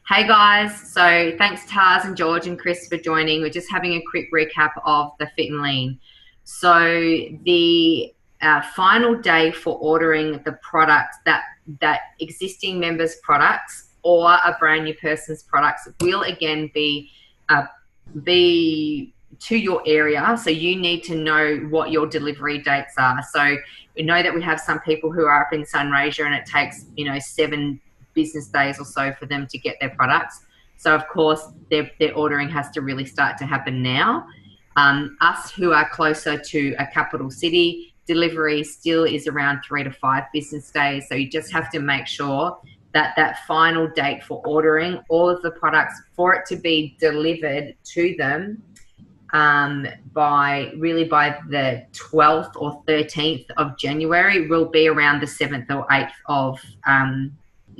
Hey guys, so thanks Taz and George and Chris for joining. We're just having a quick recap of the Fit and Lean. So the final day for ordering the products that existing members' products or a brand new person's products will again be to your area. So you need to know what your delivery dates are. So we know that we have some people who are up in Sunraysia and it takes 7 business days or so for them to get their products. So of course their ordering has to really start to happen now. Us who are closer to a capital city, delivery still is around 3 to 5 business days. So you just have to make sure that final date for ordering all of the products for it to be delivered to them by the 12th or 13th of January will be around the 7th or 8th of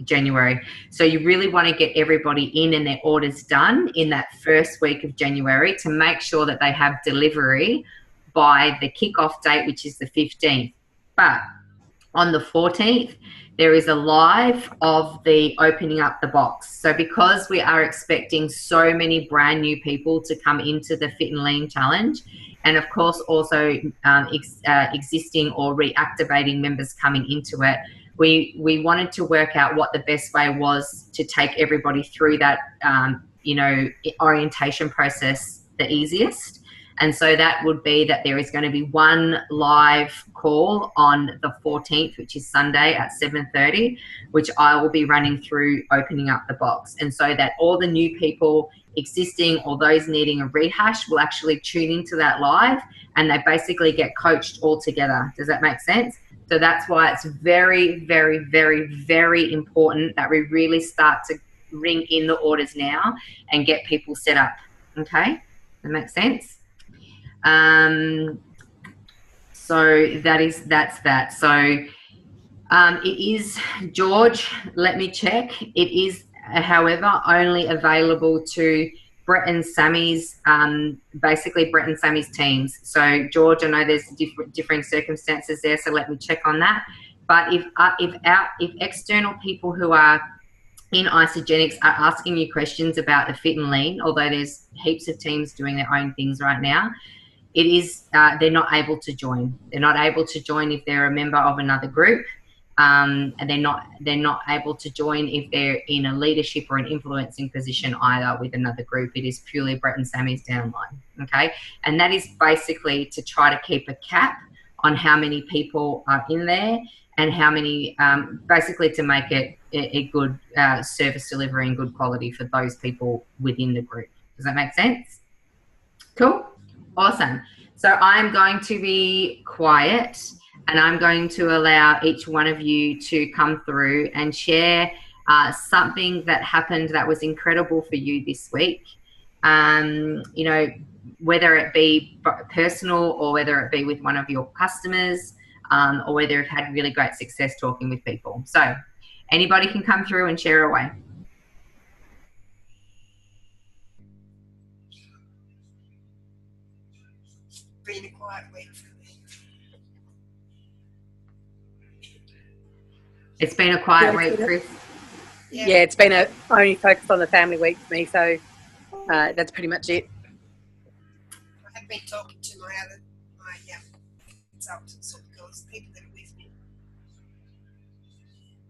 January. So you really want to get everybody in and their orders done in that first week of January to make sure that they have delivery by the kickoff date, which is the 15th. But on the 14th, there is a live of the opening up the box. So because we are expecting so many brand new people to come into the Fit and Lean Challenge, and of course also existing or reactivating members coming into it, we wanted to work out what the best way was to take everybody through that orientation process the easiest. And so that would be that there is going to be one live call on the 14th, which is Sunday at 7:30, which I will be running through opening up the box. And so that all the new people existing or those needing a rehash will actually tune into that live and they basically get coached all together. Does that make sense? So that's why it's very, very, very, very important that we really start to ring in the orders now and get people set up. Okay? That makes sense? So that's that. So it is, George, let me check. It is, however, only available to Brett and Sammy's, basically Brett and Sammy's teams. So George, I know there's differing circumstances there, so let me check on that. But if external people who are in Isogenics are asking you questions about the Fit and Lean, although there's heaps of teams doing their own things right now, it is they're not able to join. They're not able to join if they're a member of another group, and they're not able to join if they're in a leadership or an influencing position either with another group. It is purely Brett and Sammy's downline, okay? And that is basically to try to keep a cap on how many people are in there and how many, basically to make it a good service delivery and good quality for those people within the group. Does that make sense? Cool. Awesome. So I'm going to be quiet and I'm going to allow each one of you to come through and share something that happened that was incredible for you this week. Whether it be personal or whether it be with one of your customers, or whether you've had really great success talking with people. So anybody can come through and share away. Been a quiet week for me. It's been a quiet week, Chris. Yeah, it's been only focused on the family week for me, so that's pretty much it. I have been talking to my consultants or girls, people that are with me.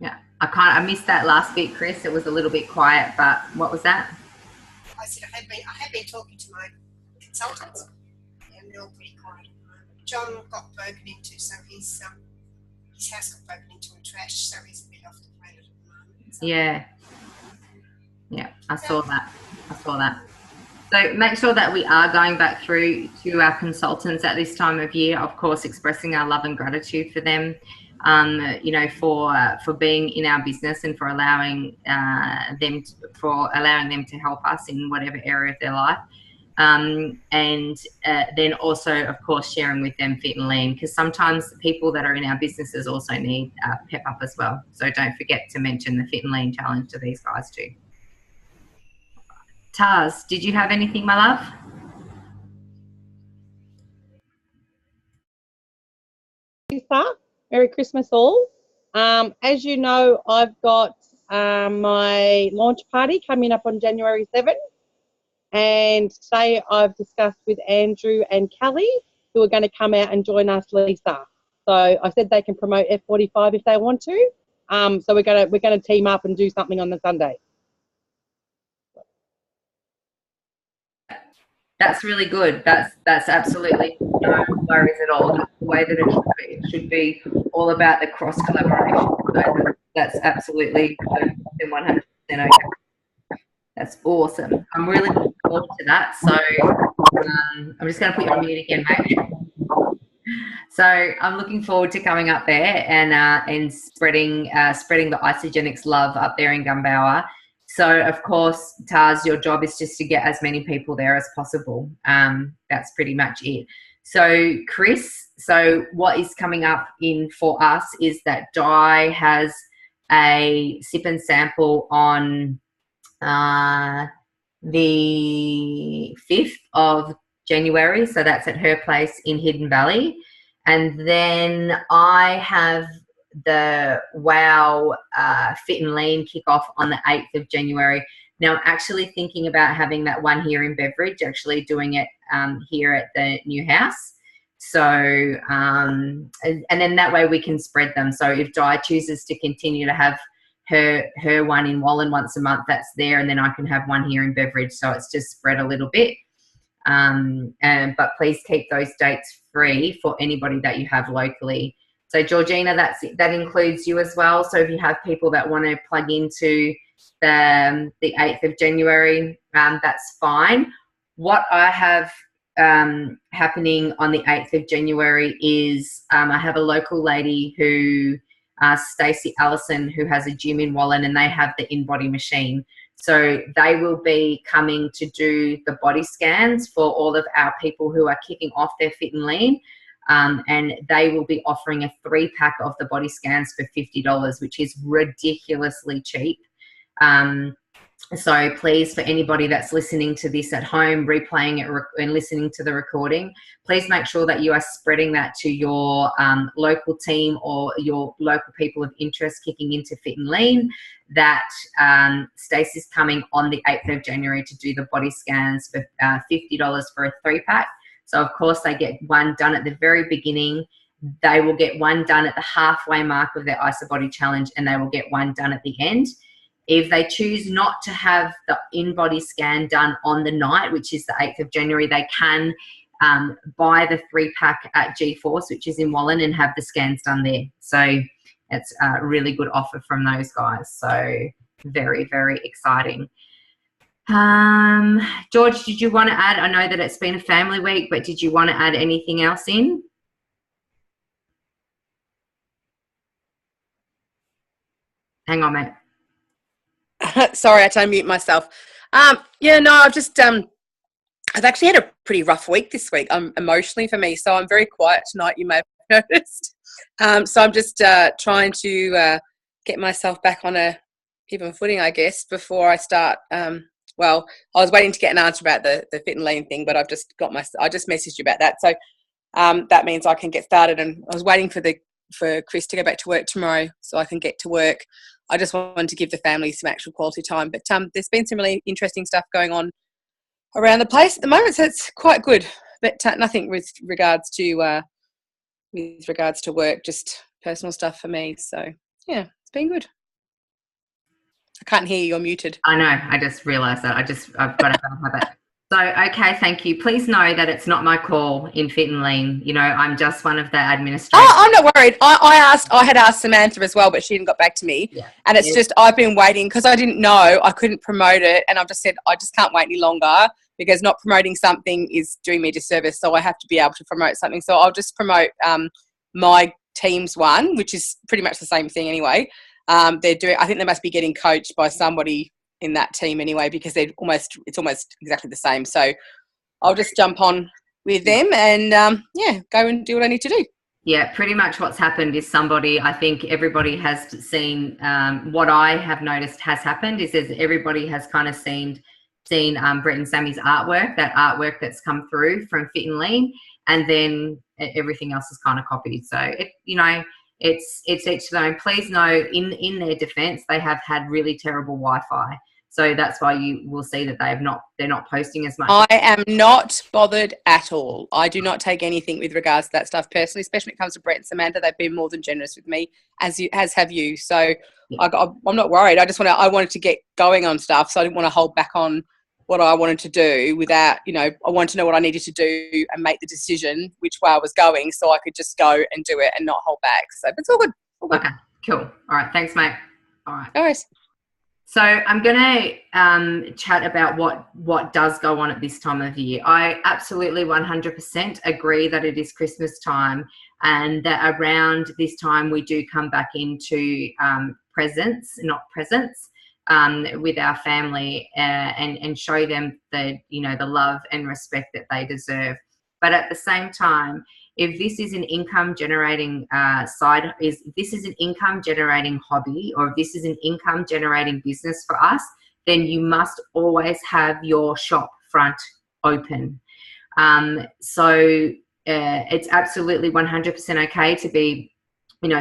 Yeah, I missed that last bit, Chris. It was a little bit quiet, but what was that? I said I have been talking to my consultants, and they're all pretty quiet. John got broken into, so his house got broken into and trashed, so he's a bit off the planet at the moment. So. Yeah, I saw that. So make sure that we are going back through to our consultants at this time of year, of course, expressing our love and gratitude for them, for being in our business and for allowing them to help us in whatever area of their life. And then also, of course, sharing with them Fit and Lean, because sometimes the people that are in our businesses also need pep up as well. So don't forget to mention the Fit and Lean challenge to these guys too. Taz, did you have anything, my love? Merry Christmas all. As you know, I've got my launch party coming up on January 7th. And today I've discussed with Andrew and Kelly, who are going to come out and join us, Lisa. So I said they can promote F45 if they want to. So we're gonna team up and do something on the Sunday. That's really good. That's absolutely no worries at all. That's the way that it should be. It should be all about the cross collaboration. So that's absolutely 100% okay. That's awesome. I'm really looking forward to that. So I'm just going to put you on mute again, mate. So I'm looking forward to coming up there and spreading the Isogenics love up there in Gumbauer. So of course, Taz, your job is just to get as many people there as possible. That's pretty much it. So Chris, so what is coming up in for us is that Di has a sip and sample on the 5th of January. So that's at her place in Hidden Valley. And then I have the WOW Fit and Lean kickoff on the 8th of January. Now I'm actually thinking about having that one here in Beveridge, actually doing it here at the new house. So, and then that way we can spread them. So if Di chooses to continue to have her one in Wallen once a month, that's there, and then I can have one here in Beveridge. So it's just spread a little bit. But please keep those dates free for anybody that you have locally. So Georgina, that includes you as well. So if you have people that want to plug into the 8th of January, that's fine. What I have happening on the 8th of January is I have a local lady who, Stacey Allison, who has a gym in Wallen, and they have the in-body machine. So they will be coming to do the body scans for all of our people who are kicking off their Fit and Lean. And they will be offering a 3-pack of the body scans for $50, which is ridiculously cheap. So please, for anybody that's listening to this at home, replaying it and listening to the recording, please make sure that you are spreading that to your local team or your local people of interest kicking into Fit and Lean, that Stacey's coming on the 8th of January to do the body scans for $50 for a 3-pack. So, of course, they get one done at the very beginning. They will get one done at the halfway mark of their IsoBody challenge, and they will get one done at the end. If they choose not to have the in-body scan done on the night, which is the 8th of January, they can buy the 3-pack at G-Force, which is in Wallen, and have the scans done there. So it's a really good offer from those guys. So very, very exciting. George, did you want to add? I know that it's been a family week, but did you want to add anything else in? Hang on, mate. Sorry, I had to unmute myself. Yeah, no, I've actually had a pretty rough week this week, emotionally for me. So I'm very quiet tonight, you may have noticed. So I'm just trying to get myself back on a even footing, I guess, before I start. Well, I was waiting to get an answer about the Fit and Lean thing, but I just messaged you about that. So that means I can get started. And I was waiting for Chris to go back to work tomorrow so I can get to work. I just wanted to give the family some actual quality time. But there's been some really interesting stuff going on around the place at the moment, so it's quite good. But nothing with regards to work, just personal stuff for me. So yeah, it's been good. I can't hear you. You're muted. I know. I just realised that. I've got to have it. So, okay, thank you. Please know that it's not my call in Fit and Lean. You know, I'm just one of the administrators. Oh, I'm not worried. I had asked Samantha as well, but she didn't got back to me. Yeah. And it's just, I've been waiting because I didn't know I couldn't promote it. And I've just said, I just can't wait any longer because not promoting something is doing me a disservice. So I have to be able to promote something. So I'll just promote my team's one, which is pretty much the same thing anyway. I think they must be getting coached by somebody in that team anyway, because it's almost exactly the same. So I'll just jump on with them and go and do what I need to do. Yeah, pretty much what's happened is I think everybody has seen what I have noticed has happened is everybody has kind of seen Brett and Sammy's artwork, that artwork that's come through from Fit and Lean, and then everything else is kind of copied. So it it's each their own. Please know, in their defense, they have had really terrible Wi-Fi. So that's why you will see that they're not posting as much. I am not bothered at all. I do not take anything with regards to that stuff personally, especially when it comes to Brett and Samantha. They've been more than generous with me, as have you. So Yeah. I'm not worried. I wanted to get going on stuff, so I didn't want to hold back on what I wanted to do without, I wanted to know what I needed to do and make the decision which way I was going, so I could just go and do it and not hold back. So it's all good. All good. Okay, cool. All right, thanks, mate. All right. No worries. So I'm going to chat about what does go on at this time of year. I absolutely 100% agree that it is Christmas time, and that around this time we do come back into presents with our family, and show them the love and respect that they deserve. But at the same time, if this is an income generating if this is an income generating hobby, or if this is an income generating business for us, then you must always have your shop front open. So it's absolutely 100% okay to be,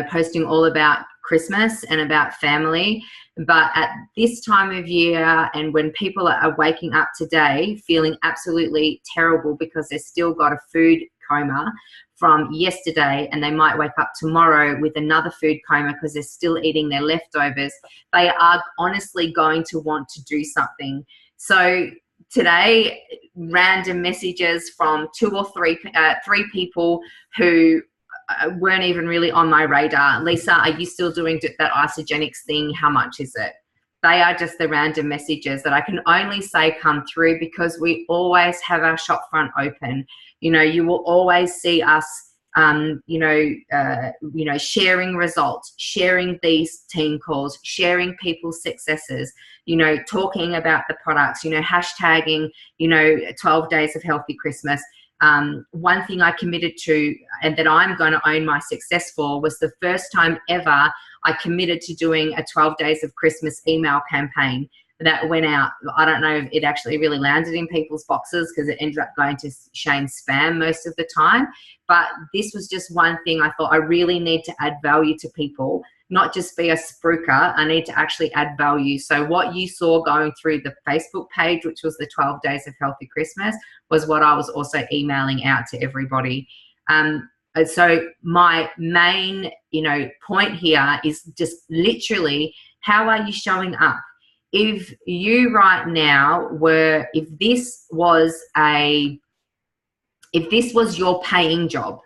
posting all about Christmas and about family. But at this time of year, and when people are waking up today feeling absolutely terrible because they've still got a food coma from yesterday, and they might wake up tomorrow with another food coma because they're still eating their leftovers, they are honestly going to want to do something. So today, random messages from three people who weren't even really on my radar. Lisa, are you still doing that isogenics thing? How much is it? They are just the random messages that I can only say come through because we always have our shop front open. You will always see us, sharing results, sharing these team calls, sharing people's successes, talking about the products, hashtagging, 12 days of healthy Christmas. One thing I committed to, and that I'm going to own my success for, was the first time ever I committed to doing a 12 days of Christmas email campaign that went out. I don't know if it actually really landed in people's boxes because it ended up going to Shane's spam most of the time. But this was just one thing I thought I really need to add value to people, not just be a spruiker. I need to actually add value. So what you saw going through the Facebook page, which was the 12 days of healthy Christmas, was what I was also emailing out to everybody. So my main, point here is just literally, how are you showing up? If you right now if this was your paying job,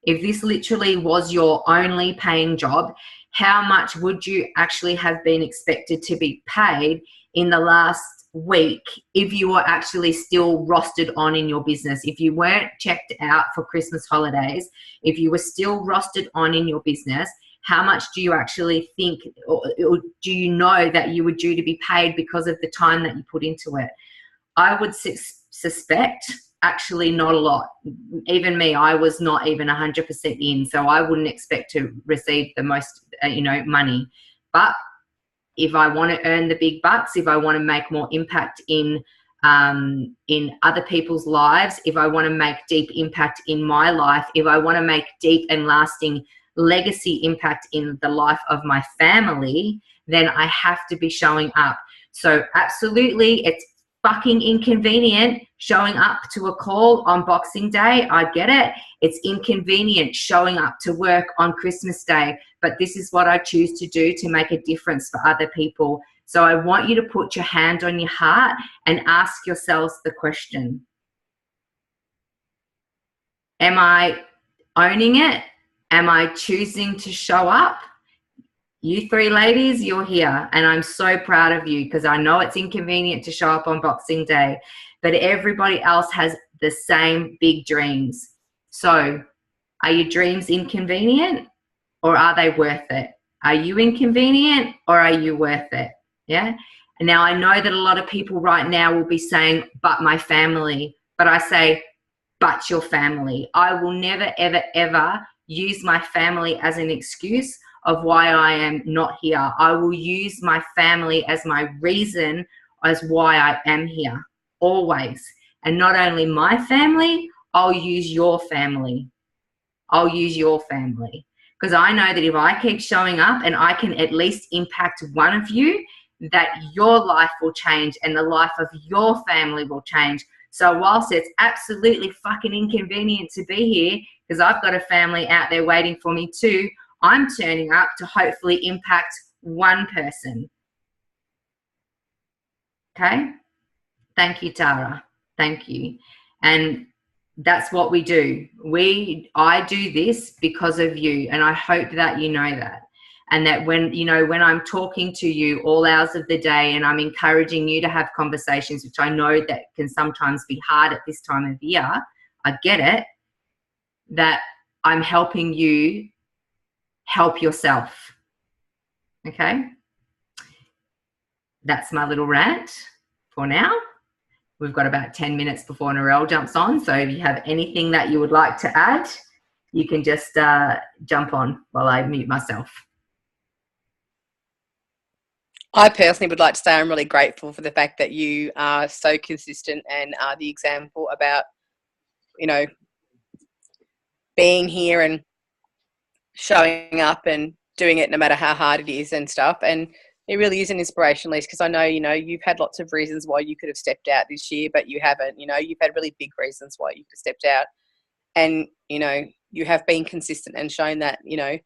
if this literally was your only paying job, how much would you actually have been expected to be paid in the last week if you were actually still rostered on in your business? If you weren't checked out for Christmas holidays, if you were still rostered on in your business, how much do you actually think, or do you know that you were due to be paid because of the time that you put into it? I would suspect actually not a lot. Even me, I was not even 100% in, so I wouldn't expect to receive the most, money. But if I want to earn the big bucks, if I want to make more impact in other people's lives, if I want to make deep impact in my life, if I want to make deep and lasting legacy impact in the life of my family, then I have to be showing up. So absolutely, it's fucking inconvenient showing up to a call on Boxing Day. I get it. It's inconvenient showing up to work on Christmas Day, but this is what I choose to do to make a difference for other people. So I want you to put your hand on your heart and ask yourselves the question: am I owning it? Am I choosing to show up? You three ladies, you're here, and I'm so proud of you, because I know it's inconvenient to show up on Boxing Day, but everybody else has the same big dreams. So are your dreams inconvenient, or are they worth it? Are you inconvenient, or are you worth it? Yeah. And now I know that a lot of people right now will be saying, but my family. But I say, but your family. I will never, ever, ever use my family as an excuse of why I am not here. I will use my family as my reason as why I am here, always. And not only my family, I'll use your family. I'll use your family, Because I know that if I keep showing up and I can at least impact one of you, that your life will change and the life of your family will change. So whilst it's absolutely fucking inconvenient to be here, because I've got a family out there waiting for me too, I'm turning up to hopefully impact one person. Okay? Thank you, Tara. Thank you. And that's what we do. I do this because of you, and I hope that you know that. And that when, you know, when I'm talking to you all hours of the day and I'm encouraging you to have conversations, which I know that can sometimes be hard at this time of year, I get it, that I'm helping you help yourself. Okay? That's my little rant for now. We've got about 10 minutes before Narelle jumps on. So if you have anything that you would like to add, you can just jump on while I mute myself. I personally would like to say I'm really grateful for the fact that you are so consistent and are the example about, you know, being here and showing up and doing it no matter how hard it is and stuff. And it really is an inspiration, Lise, because I know, you know, you've had lots of reasons why you could have stepped out this year, but you haven't. You know, you've had really big reasons why you could have stepped out. And, you know, you have been consistent and shown that, you know,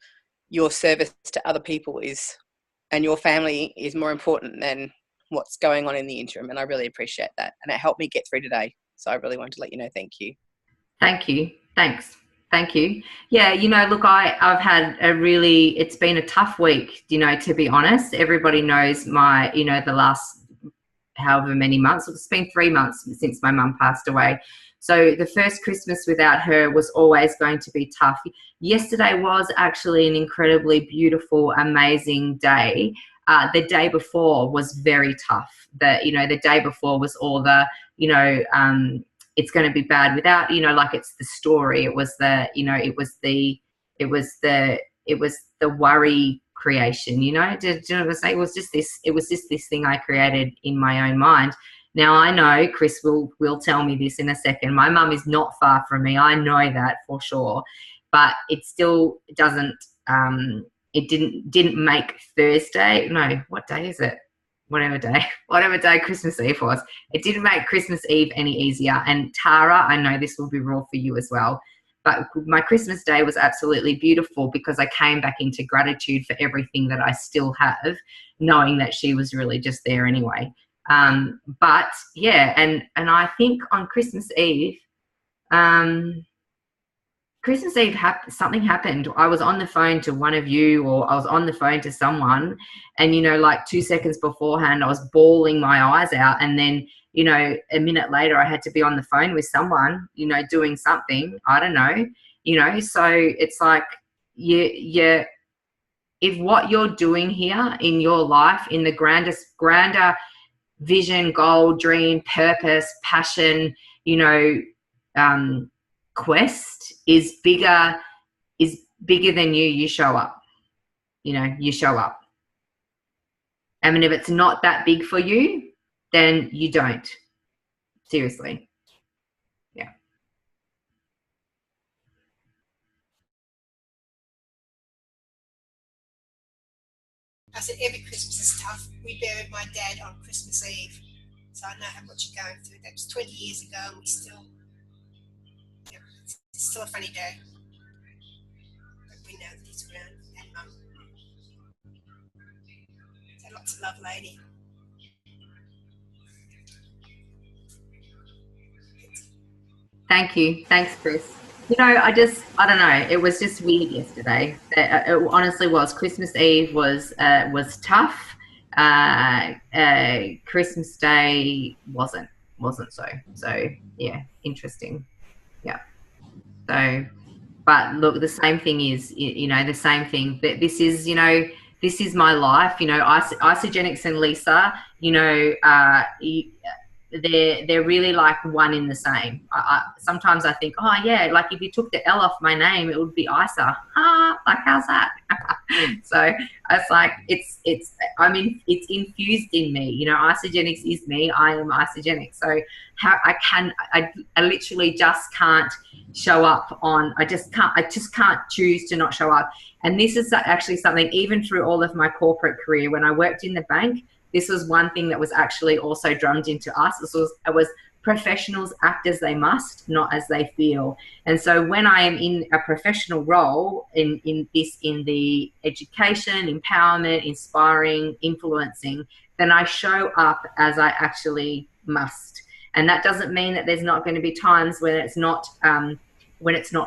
your service to other people is, and your family is more important than what's going on in the interim. And I really appreciate that. And it helped me get through today. So I really wanted to let you know, thank you. Thank you. Thanks. Thank you. Yeah, you know, look, I've had it's been a tough week, you know, to be honest. Everybody knows my, you know, the last however many months, it's been 3 months since my mum passed away. So the first Christmas without her was always going to be tough. Yesterday was actually an incredibly beautiful, amazing day. The day before was very tough. The day before was all the, you know, it's going to be bad without, you know, like it's the story. It was the, you know, it was the worry creation, you know. Do you know what I'm saying? It was just this thing I created in my own mind. Now I know Chris will tell me this in a second. My mum is not far from me. I know that for sure, but it still doesn't. It didn't make Thursday. No, what day is it? Whatever day Christmas Eve was. It didn't make Christmas Eve any easier. And Tara, I know this will be raw for you as well, but my Christmas Day was absolutely beautiful because I came back into gratitude for everything that I still have, knowing that she was really just there anyway. But yeah, and I think on Christmas Eve, something happened. I was on the phone to one of you, or I was on the phone to someone, and, you know, like 2 seconds beforehand, I was bawling my eyes out. And then, you know, a minute later, I had to be on the phone with someone, you know, doing something, I don't know, you know. So it's like, if what you're doing here in your life, in the grander vision, goal, dream, purpose, passion, you know, quest is bigger than you show up. You know, you show up. I mean, if it's not that big for you, then you don't. Seriously. Yeah. I said every Christmas is tough. We buried my dad on Christmas Eve, so I know how much you're going through. That was 20 years ago, and we still, yeah, it's still a funny day. But we know that he's around, and Mum. So lots of love, lady. Thank you. Thanks, Chris. You know, I don't know. It was just weird yesterday. It honestly was. Christmas Eve was tough. Christmas Day wasn't so. So yeah, interesting. Yeah. So, but look, the same thing is, you know, the same thing that this is, you know, this is my life. You know, Isogenics and Lisa. You know, they're really like one in the same. Sometimes I think, oh yeah, like if you took the L off my name, it would be Isa. Like how's that? So it's like I mean it's infused in me. You know, isogenics is me. I am isogenic. So how I literally just can't show up on. I just can't choose to not show up. And this is actually something, even through all of my corporate career, when I worked in the bank, this was one thing that was actually also drummed into us. It was professionals act as they must, not as they feel. And so when I am in a professional role in the education, empowerment, inspiring, influencing, then I show up as I actually must. And that doesn't mean that there's not going to be times when it's not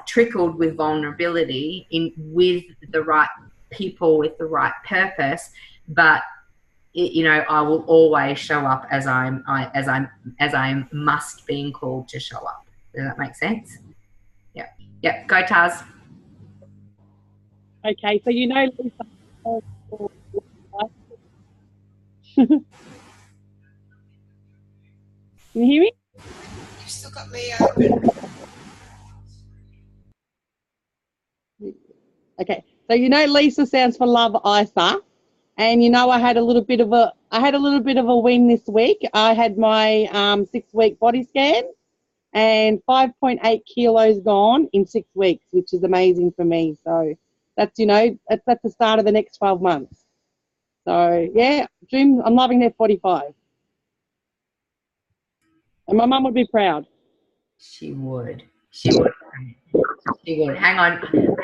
trickled with vulnerability with the right people, with the right purpose, but you know, I will always show up as I must being called to show up. Does that make sense? Yeah. Yeah. Go Taz. Okay, so you know, Lisa. Can you hear me? You've still got me open. Okay, so you know, Lisa stands for Love Isa. And you know, I had a little bit of a win this week. I had my 6-week body scan, and 5.8 kilos gone in 6 weeks, which is amazing for me. So that's, you know, that's the start of the next 12 months. So yeah, Jim, I'm loving that 45, and my mum would be proud. She would. She would. She would. Hang on.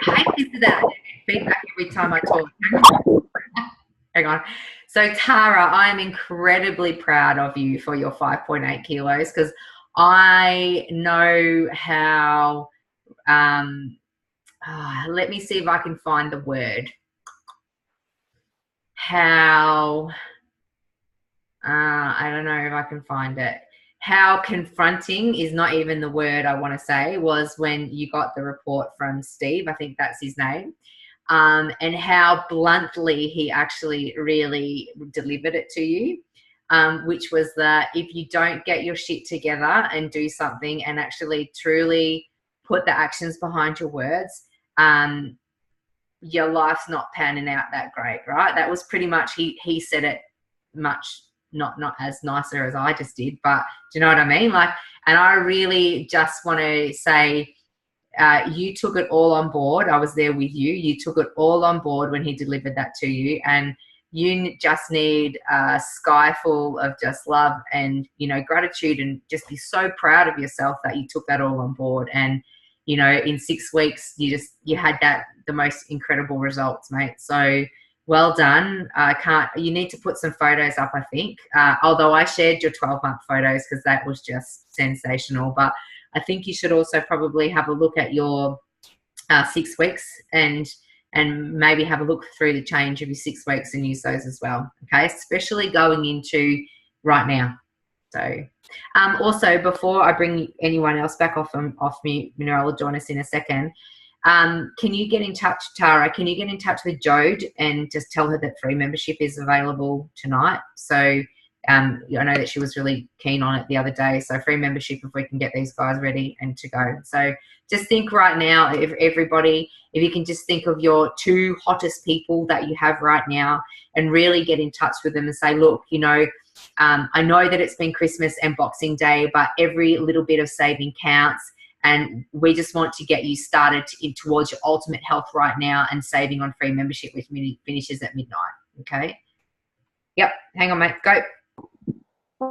I hate this that feedback every time I talk. Hang on. So Tara, I am incredibly proud of you for your 5.8 kilos, because I know how, let me see if I can find the word. How, I don't know if I can find it. How confronting is not even the word I want to say, was when you got the report from Steve, I think that's his name. And how bluntly he actually really delivered it to you, which was that if you don't get your shit together and do something and actually truly put the actions behind your words, your life's not panning out that great, right? That was pretty much, he said it much, not as nicer as I just did, but do you know what I mean? Like, and I really just want to say, you took it all on board. I was there with you. You took it all on board when he delivered that to you, and you just need a sky full of just love and, you know, gratitude, and just be so proud of yourself that you took that all on board. And, you know, in 6 weeks, you had the most incredible results, mate. So well done. You need to put some photos up, I think. Although I shared your 12-month photos because that was just sensational, but I think you should also probably have a look at your 6 weeks and maybe have a look through the change of your 6 weeks and use those as well. Okay, especially going into right now. So also, before I bring anyone else back off mute, Narelle will join us in a second. Can you get in touch, Tara? Can you get in touch with Jode and just tell her that free membership is available tonight? So I know that she was really keen on it the other day. So free membership, if we can get these guys ready and to go. So just think right now, if you can just think of your 2 hottest people that you have right now and really get in touch with them and say, look, you know, I know that it's been Christmas and Boxing Day, but every little bit of saving counts. And we just want to get you started towards your ultimate health right now and saving on free membership, which finishes at midnight. Okay. Yep. Hang on, mate. Go.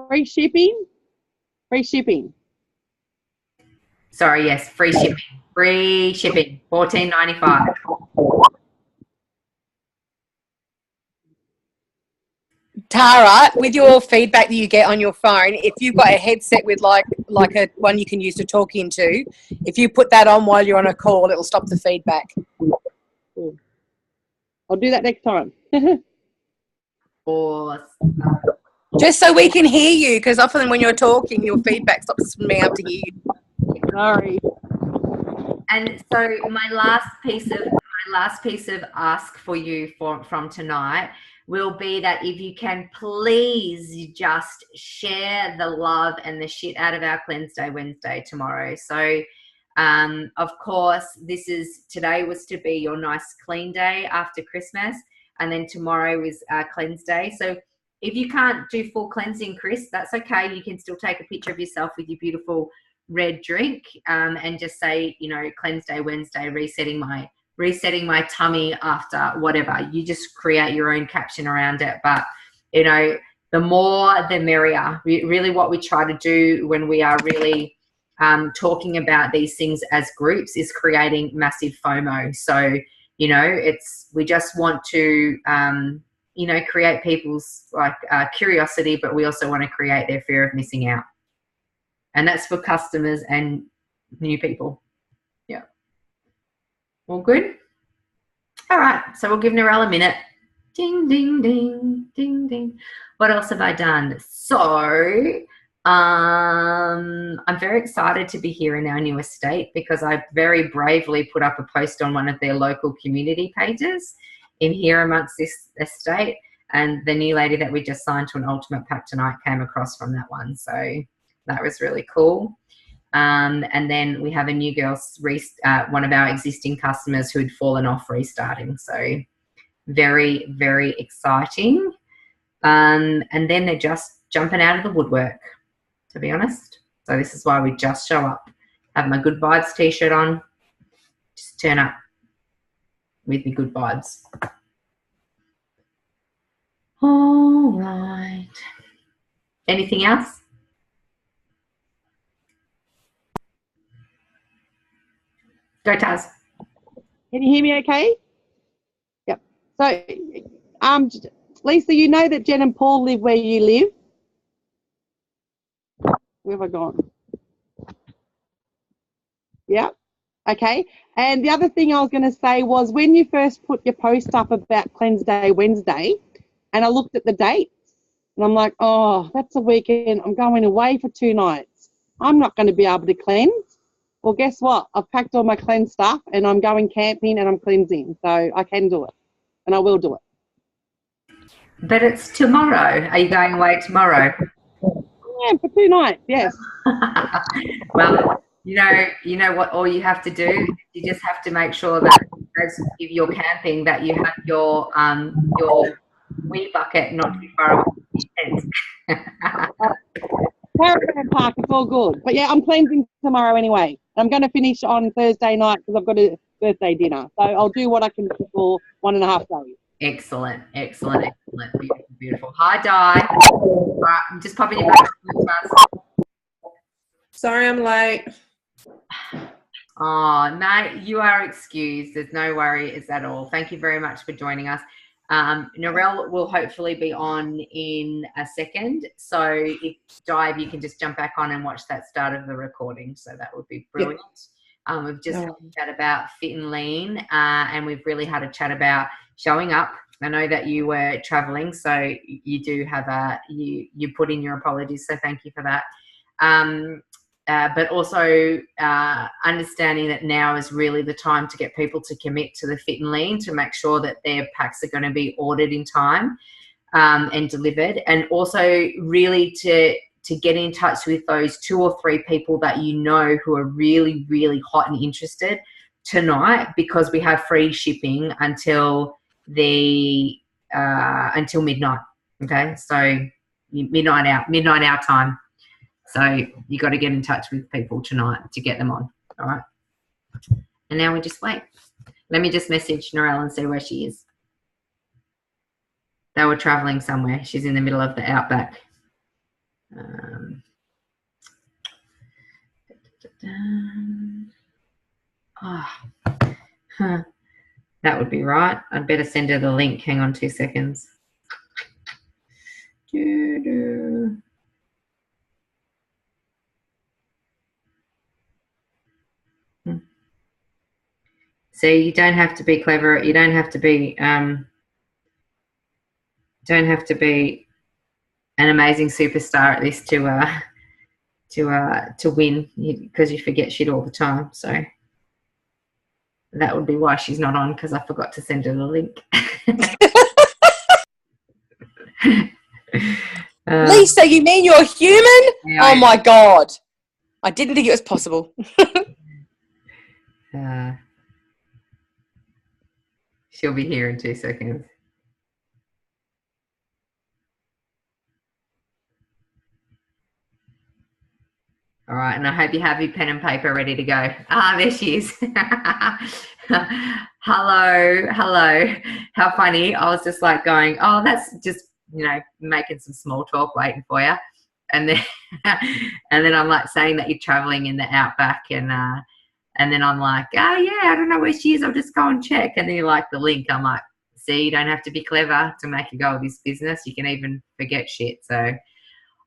Free shipping. Free shipping. Sorry, yes, free shipping. Free shipping. $14.95. Tara, with your feedback that you get on your phone, if you've got a headset with like a one you can use to talk into, if you put that on while you're on a call, it'll stop the feedback. I'll do that next time. Awesome. Just so we can hear you, because often when you're talking, your feedback stops us from being able to hear you. Sorry. And so my last piece of ask for you from tonight will be that if you can please just share the love and the shit out of our Cleanse Day Wednesday tomorrow. So of course, today was to be your nice clean day after Christmas, and then tomorrow is Cleanse Day. So if you can't do full cleansing, Chris, that's okay. You can still take a picture of yourself with your beautiful red drink, and just say, Cleanse Day Wednesday, resetting my tummy after whatever. You just create your own caption around it. But, the more the merrier. Really what we try to do when we are really talking about these things as groups is creating massive FOMO. So, we just want to, create people's curiosity, but we also want to create their fear of missing out. And that's for customers and new people. Yeah. All good? All right. So we'll give Narelle a minute. Ding, ding, ding, ding, ding. What else have I done? So I'm very excited to be here in our new estate because I very bravely put up a post on one of their local community pages in here amongst this estate. And the new lady that we just signed to an ultimate pack tonight came across from that one. So that was really cool. And then we have a new girl, one of our existing customers who had fallen off restarting. So very, very exciting. And then they're just jumping out of the woodwork, to be honest. So this is why we just show up. Have my good vibes t-shirt on. Just turn up with me good vibes. All right. Anything else? Go, Taz. Can you hear me okay? Yep. So, Lisa, you know that Jen and Paul live where you live? Where have I gone? Yeah. Okay. And the other thing I was going to say was when you first put your post up about Cleanse Day Wednesday, and I looked at the dates, and I'm like, oh, that's a weekend. I'm going away for 2 nights. I'm not going to be able to cleanse. Well, guess what? I've packed all my cleanse stuff, and I'm going camping, and I'm cleansing. So I can do it, and I will do it. But it's tomorrow. Are you going away tomorrow? Yeah, for 2 nights, yes. Well, you know what all you have to do? You just have to make sure that if you're camping that you have your wee bucket not too far away from your tent. Caravan park, it's all good. But yeah, I'm cleansing tomorrow anyway. I'm going to finish on Thursday night because I've got a birthday dinner. So I'll do what I can do for 1.5 days. Excellent, excellent, excellent. Beautiful, beautiful. Hi, Di. All right, I'm just popping you back. Sorry I'm late. Oh, mate, you are excused. There's no worries at all. Thank you very much for joining us. Narelle will hopefully be on in a second. So if Di, you can just jump back on and watch that start of the recording. So that would be brilliant. Yep. We've just had a chat about fit and lean, and we've really had a chat about showing up. I know that you were traveling, so you do have you put in your apologies. So thank you for that. But also understanding that now is really the time to get people to commit to the fit and lean, to make sure that their packs are going to be ordered in time and delivered, and also really to get in touch with those 2 or 3 people that you know who are really, really hot and interested tonight, because we have free shipping until until midnight. Okay, so midnight our time. So you got to get in touch with people tonight to get them on. All right. And now we just wait. Let me just message Narelle and see where she is. They were traveling somewhere. She's in the middle of the outback. That would be right. I'd better send her the link. Hang on 2 seconds. So you don't have to be clever. You don't have to be an amazing superstar at this to win, because you forget shit all the time. So that would be why she's not on, because I forgot to send her the link. Lisa, you mean you're human? Yeah, Oh my God. I didn't think it was possible. She'll be here in 2 seconds. All right, and I hope you have your pen and paper ready to go. Ah, there she is. Hello. How funny. I was just like going, oh, that's just, making some small talk waiting for you. And then and then I'm like saying that you're traveling in the outback, and then I'm like, oh yeah, I don't know where she is, I'll just go and check. And then you like the link. I'm like, see, you don't have to be clever to make a go of this business. You can even forget shit. So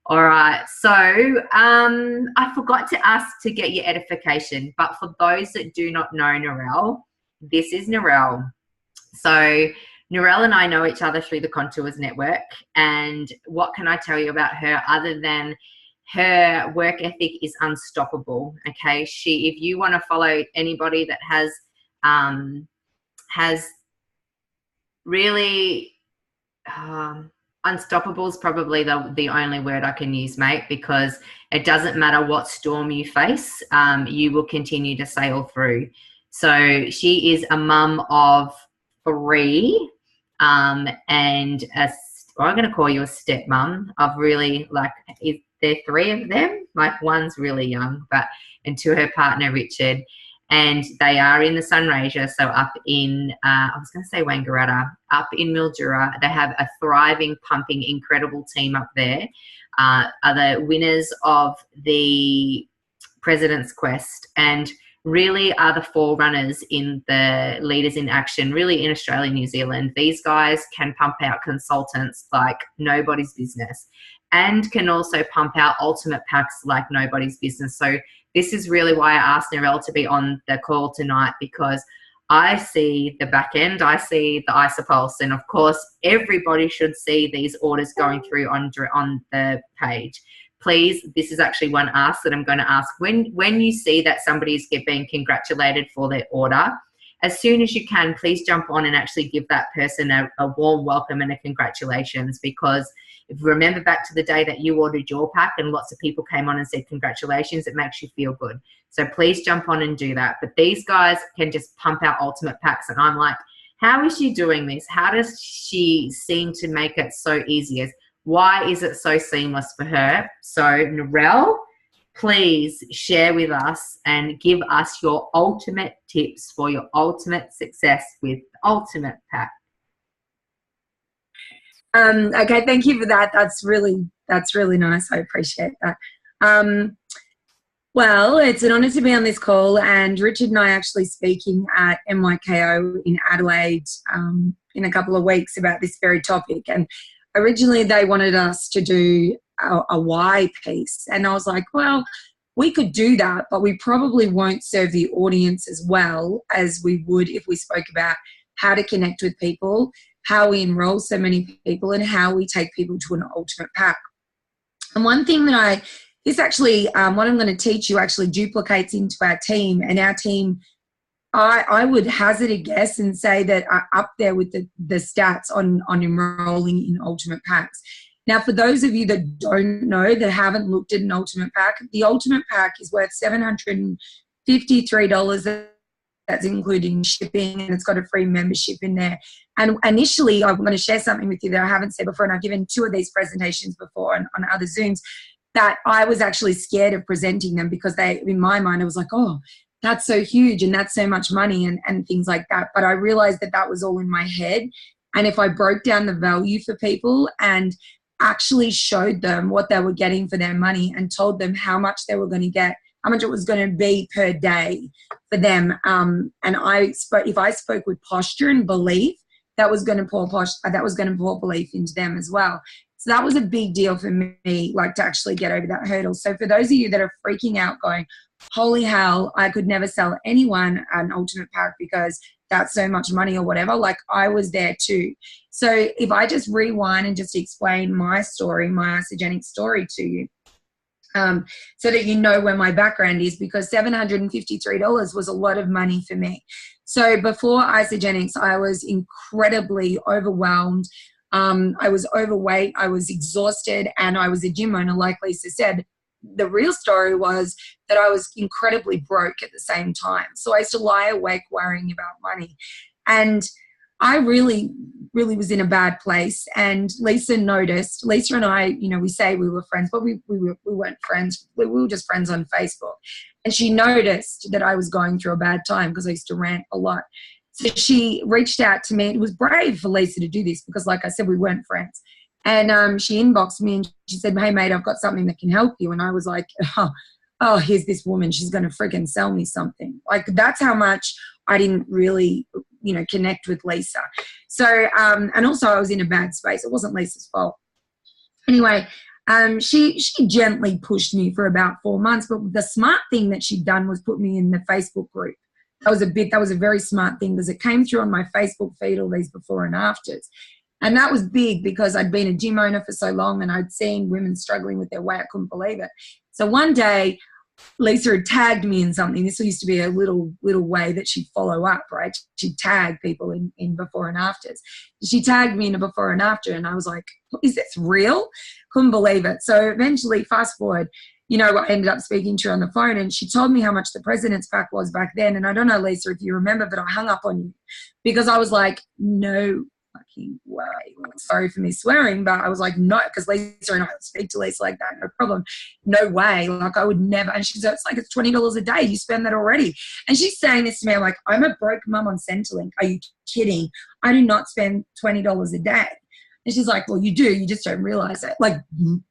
all right, so I forgot to ask to get your edification, but for those that do not know Narelle, this is Narelle. So Narelle and I know each other through the Contours Network, and what can I tell you about her other than her work ethic is unstoppable, okay? If you want to follow anybody that has really... unstoppable is probably the only word I can use, mate, because it doesn't matter what storm you face, you will continue to sail through. So she is a mum of 3, and I'm going to call you a stepmom of really, like, there 3 of them, like one's really young, and to her partner Richard. And they are in the Sunraysia, so up in, I was going to say Wangaratta, up in Mildura. They have a thriving, pumping, incredible team up there. Are the winners of the President's Quest, and really are the forerunners in the Leaders in Action, really in Australia and New Zealand. These guys can pump out consultants like nobody's business, and can also pump out ultimate packs like nobody's business. So this is really why I asked Narelle to be on the call tonight, because I see the back end, I see the isopulse, and of course everybody should see these orders going through on the page. Please, this is actually one ask that I'm going to ask. When you see that somebody's being congratulated for their order, as soon as you can, please jump on and actually give that person a warm welcome and a congratulations, because if you remember back to the day that you ordered your pack and lots of people came on and said congratulations, it makes you feel good. So please jump on and do that. But these guys can just pump out ultimate packs, and I'm like, how is she doing this? How does she seem to make it so easy? Why is it so seamless for her? So Narelle, please share with us and give us your ultimate tips for your ultimate success with Ultimate Pack. Okay, thank you for that. That's really nice. I appreciate that. Well, it's an honour to be on this call, and Richard and I are actually speaking at MYKO in Adelaide in a couple of weeks about this very topic. And originally they wanted us to do a why piece, and I was like, well, we could do that, but we probably won't serve the audience as well as we would if we spoke about how to connect with people, how we enroll so many people, and how we take people to an ultimate pack. And one thing that this actually, what I'm going to teach you actually duplicates into our team. And our team, I would hazard a guess and say that are up there with the stats on enrolling in ultimate packs. Now, for those of you that don't know, that haven't looked at an ultimate pack, the ultimate pack is worth $753. That's including shipping, and it's got a free membership in there. And initially, I'm going to share something with you that I haven't said before, and I've given 2 of these presentations before on other Zooms, that I was actually scared of presenting them, because in my mind, I was like, oh, that's so huge and that's so much money and things like that. But I realized that was all in my head. And if I broke down the value for people and actually showed them what they were getting for their money and told them how much they were going to get, how much it was going to be per day for them. And if I spoke with posture and belief, that was going to pour belief into them as well. So that was a big deal for me, like to actually get over that hurdle. So for those of you that are freaking out going, holy hell, I could never sell anyone an ultimate pack because that's so much money or whatever, like I was there too. So if I just rewind and just explain my story, my Isogenic story to you, so that you know where my background is, because $753 was a lot of money for me. So before Isogenics, I was incredibly overwhelmed. I was overweight, I was exhausted, and I was a gym owner, like Lisa said. The real story was that I was incredibly broke at the same time. So I used to lie awake worrying about money. And I really, really was in a bad place. And Lisa noticed. Lisa and I, we say we were friends, but we weren't friends. We were just friends on Facebook. And she noticed that I was going through a bad time because I used to rant a lot. So she reached out to me. It was brave for Lisa to do this because, like I said, we weren't friends. And she inboxed me and she said, "Hey, mate, I've got something that can help you." And I was like, oh, here's this woman. She's going to freaking sell me something. Like, that's how much I didn't really, connect with Lisa. So, and also I was in a bad space. It wasn't Lisa's fault. Anyway, she gently pushed me for about 4 months. But the smart thing that she'd done was put me in the Facebook group. That was a very smart thing because it came through on my Facebook feed, all these before and afters. And that was big because I'd been a gym owner for so long and I'd seen women struggling with their weight. I couldn't believe it. So one day, Lisa had tagged me in something. This used to be a little way that she'd follow up, right? She'd tag people in before and afters. She tagged me in a before and after, and I was like, is this real? Couldn't believe it. So eventually, fast forward, I ended up speaking to her on the phone, and she told me how much the President's Pack was back then. And I don't know, Lisa, if you remember, but I hung up on you because I was like, no fucking way. Sorry for me swearing, but I was like, no, because Lisa and I would speak to Lisa like that, no problem. No way. Like, I would never. And she said, it's like, it's $20 a day. You spend that already. And she's saying this to me. I'm like, I'm a broke mum on Centrelink. Are you kidding? I do not spend $20 a day. And she's like, well, you do. You just don't realize it. Like,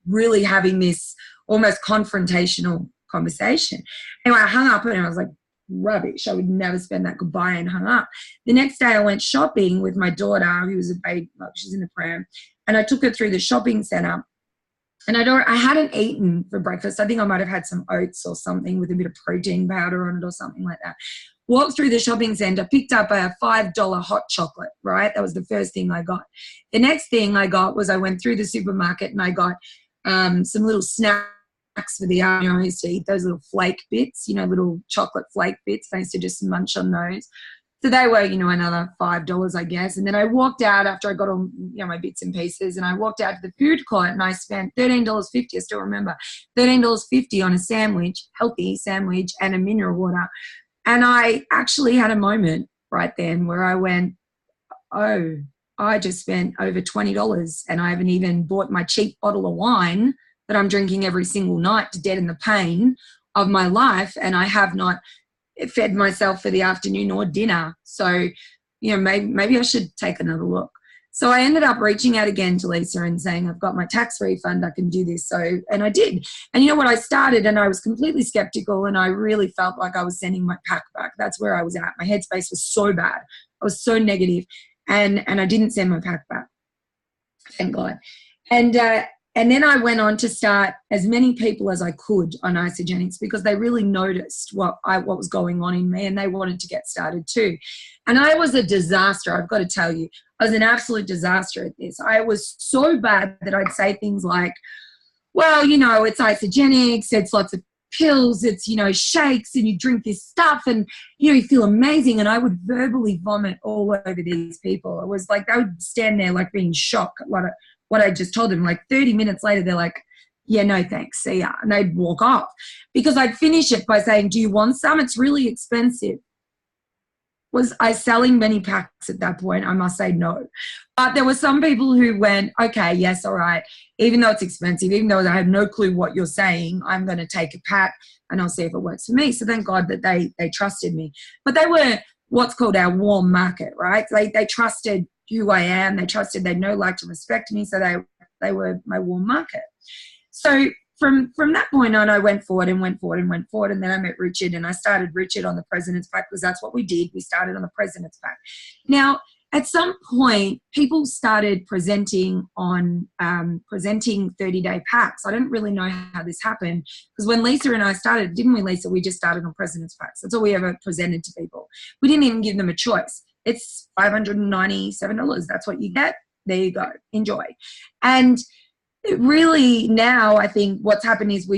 really having this almost confrontational conversation. Anyway, I hung up and I was like, rubbish. I would never spend that. Goodbye, and hung up. The next day I went shopping with my daughter, who was a baby, she's in the pram, and I took her through the shopping centre. And I hadn't eaten for breakfast. I think I might have had some oats or something with a bit of protein powder on it or something like that. Walked through the shopping centre, picked up a $5 hot chocolate, right? That was the first thing I got. The next thing I got was I went through the supermarket and I got some little snacks for the army. I used to eat those little flake bits, little chocolate flake bits. I used to just munch on those. So they were, another $5, I guess. And then I walked out after I got all, my bits and pieces, and I walked out to the food court and I spent $13.50, I still remember, $13.50 on a sandwich, healthy sandwich, and a mineral water. And I actually had a moment right then where I went, oh, I just spent over $20 and I haven't even bought my cheap bottle of wine that I'm drinking every single night to deaden the pain of my life, and I have not fed myself for the afternoon or dinner. So, maybe I should take another look. So I ended up reaching out again to Lisa and saying, I've got my tax refund, I can do this. So, and I did. And you know what, I started and I was completely skeptical and I really felt like I was sending my pack back. That's where I was at. My headspace was so bad. I was so negative, and I didn't send my pack back. Thank God. And then I went on to start as many people as I could on Isogenics because they really noticed what was going on in me and they wanted to get started too. And I was a disaster, I've got to tell you. I was an absolute disaster at this. I was so bad that I'd say things like, well, it's Isogenics, it's lots of pills, it's, shakes, and you drink this stuff and, you feel amazing. And I would verbally vomit all over these people. It was like they would stand there like being shocked at what I just told them. Like 30 minutes later, they're like, yeah, no thanks, see ya. And they'd walk off because I'd finish it by saying, do you want some? It's really expensive. Was I selling many packs at that point? I must say no. But there were some people who went, okay, yes, all right. Even though it's expensive, even though I have no clue what you're saying, I'm going to take a pack and I'll see if it works for me. So thank God that they trusted me. But they were what's called our warm market, right? They trusted who I am. They trusted they'd know, like, to respect me. So they were my warm market. So from that point on, I went forward. And then I met Richard and I started Richard on the President's Pack because that's what we did. We started on the President's Pack. Now, at some point, people started presenting 30-day packs. I don't really know how this happened because when Lisa and I started, didn't we, Lisa? We just started on President's Packs. That's all we ever presented to people. We didn't even give them a choice. It's $597. That's what you get. There you go. Enjoy. And really now I think what's happened is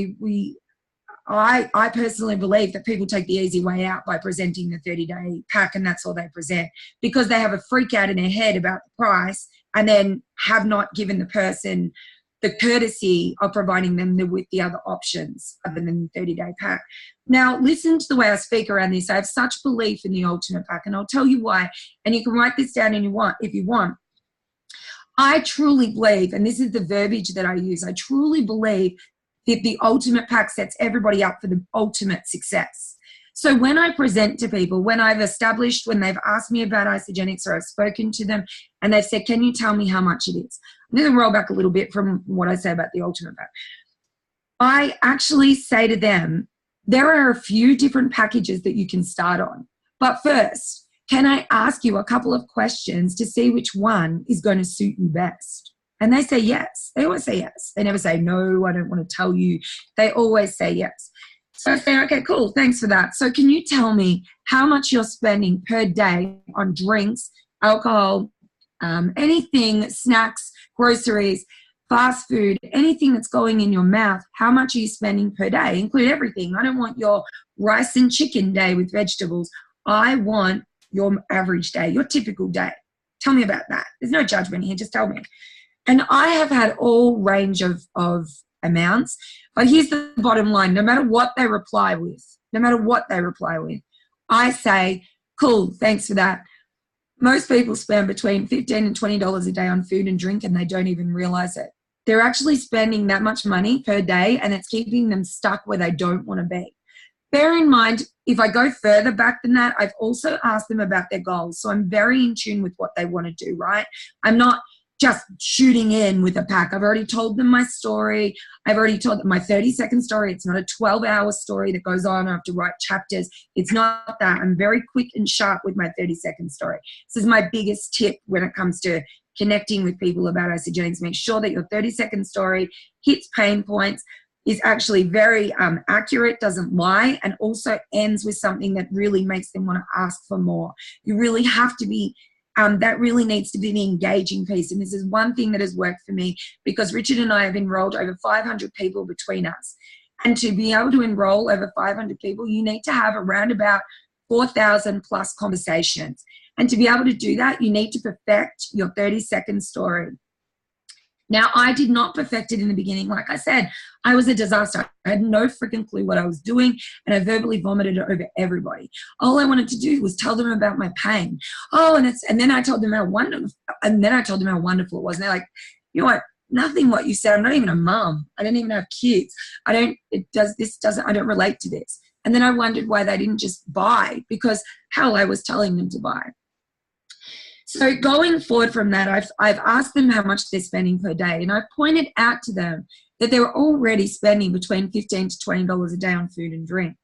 I personally believe that people take the easy way out by presenting the 30-day pack, and that's all they present because they have a freak out in their head about the price and then have not given the person the courtesy of providing them with the other options other than the 30-day pack. Now, listen to the way I speak around this. I have such belief in the ultimate pack, and I'll tell you why. And you can write this down if you want. I truly believe, and this is the verbiage that I use, I truly believe that the ultimate pack sets everybody up for the ultimate success. So when I present to people, when they've asked me about isogenics or I've spoken to them and they've said, can you tell me how much it is? I'm going to roll back a little bit from what I say about the ultimate pack. I actually say to them, there are a few different packages that you can start on. But first, can I ask you a couple of questions to see which one is going to suit you best? And they say yes. They always say yes. They never say, no, I don't want to tell you. They always say yes. So I say, okay, cool, thanks for that. So can you tell me how much you're spending per day on drinks, alcohol, anything, snacks, groceries, fast food, anything that's going in your mouth? How much are you spending per day? Include everything. I don't want your rice and chicken day with vegetables. I want your average day, your typical day. Tell me about that. There's no judgment here. Just tell me. And I have had all range of amounts. But here's the bottom line. No matter what they reply with, I say, cool, thanks for that. Most people spend between $15 and $20 a day on food and drink, and they don't even realize it. They're actually spending that much money per day, and it's keeping them stuck where they don't want to be. Bear in mind, if I go further back than that, I've also asked them about their goals. So I'm very in tune with what they want to do, right? I'm not just shooting in with a pack. I've already told them my story. I've already told them my 30-second story. It's not a 12-hour story that goes on. I have to write chapters. It's not that. I'm very quick and sharp with my 30-second story. This is my biggest tip when it comes to connecting with people about isogenics. Make sure that your 30-second story hits pain points, is actually very accurate, doesn't lie, and also ends with something that really makes them want to ask for more. You really have to be that really needs to be the engaging piece. And this is one thing that has worked for me, because Richard and I have enrolled over 500 people between us. And to be able to enroll over 500 people, you need to have around about 4,000 plus conversations. And to be able to do that, you need to perfect your 30-second story. Now, I did not perfect it in the beginning. Like I said, I was a disaster. I had no freaking clue what I was doing, and I verbally vomited it over everybody. All I wanted to do was tell them about my pain. And then I told them how wonderful, it was. And they're like, you know what? Nothing what you said. I'm not even a mum. I don't even have kids. I don't relate to this. And then I wondered why they didn't just buy, because hell, I was telling them to buy. So going forward from that, I've asked them how much they're spending per day, and I've pointed out to them that they were already spending between $15 to $20 a day on food and drink.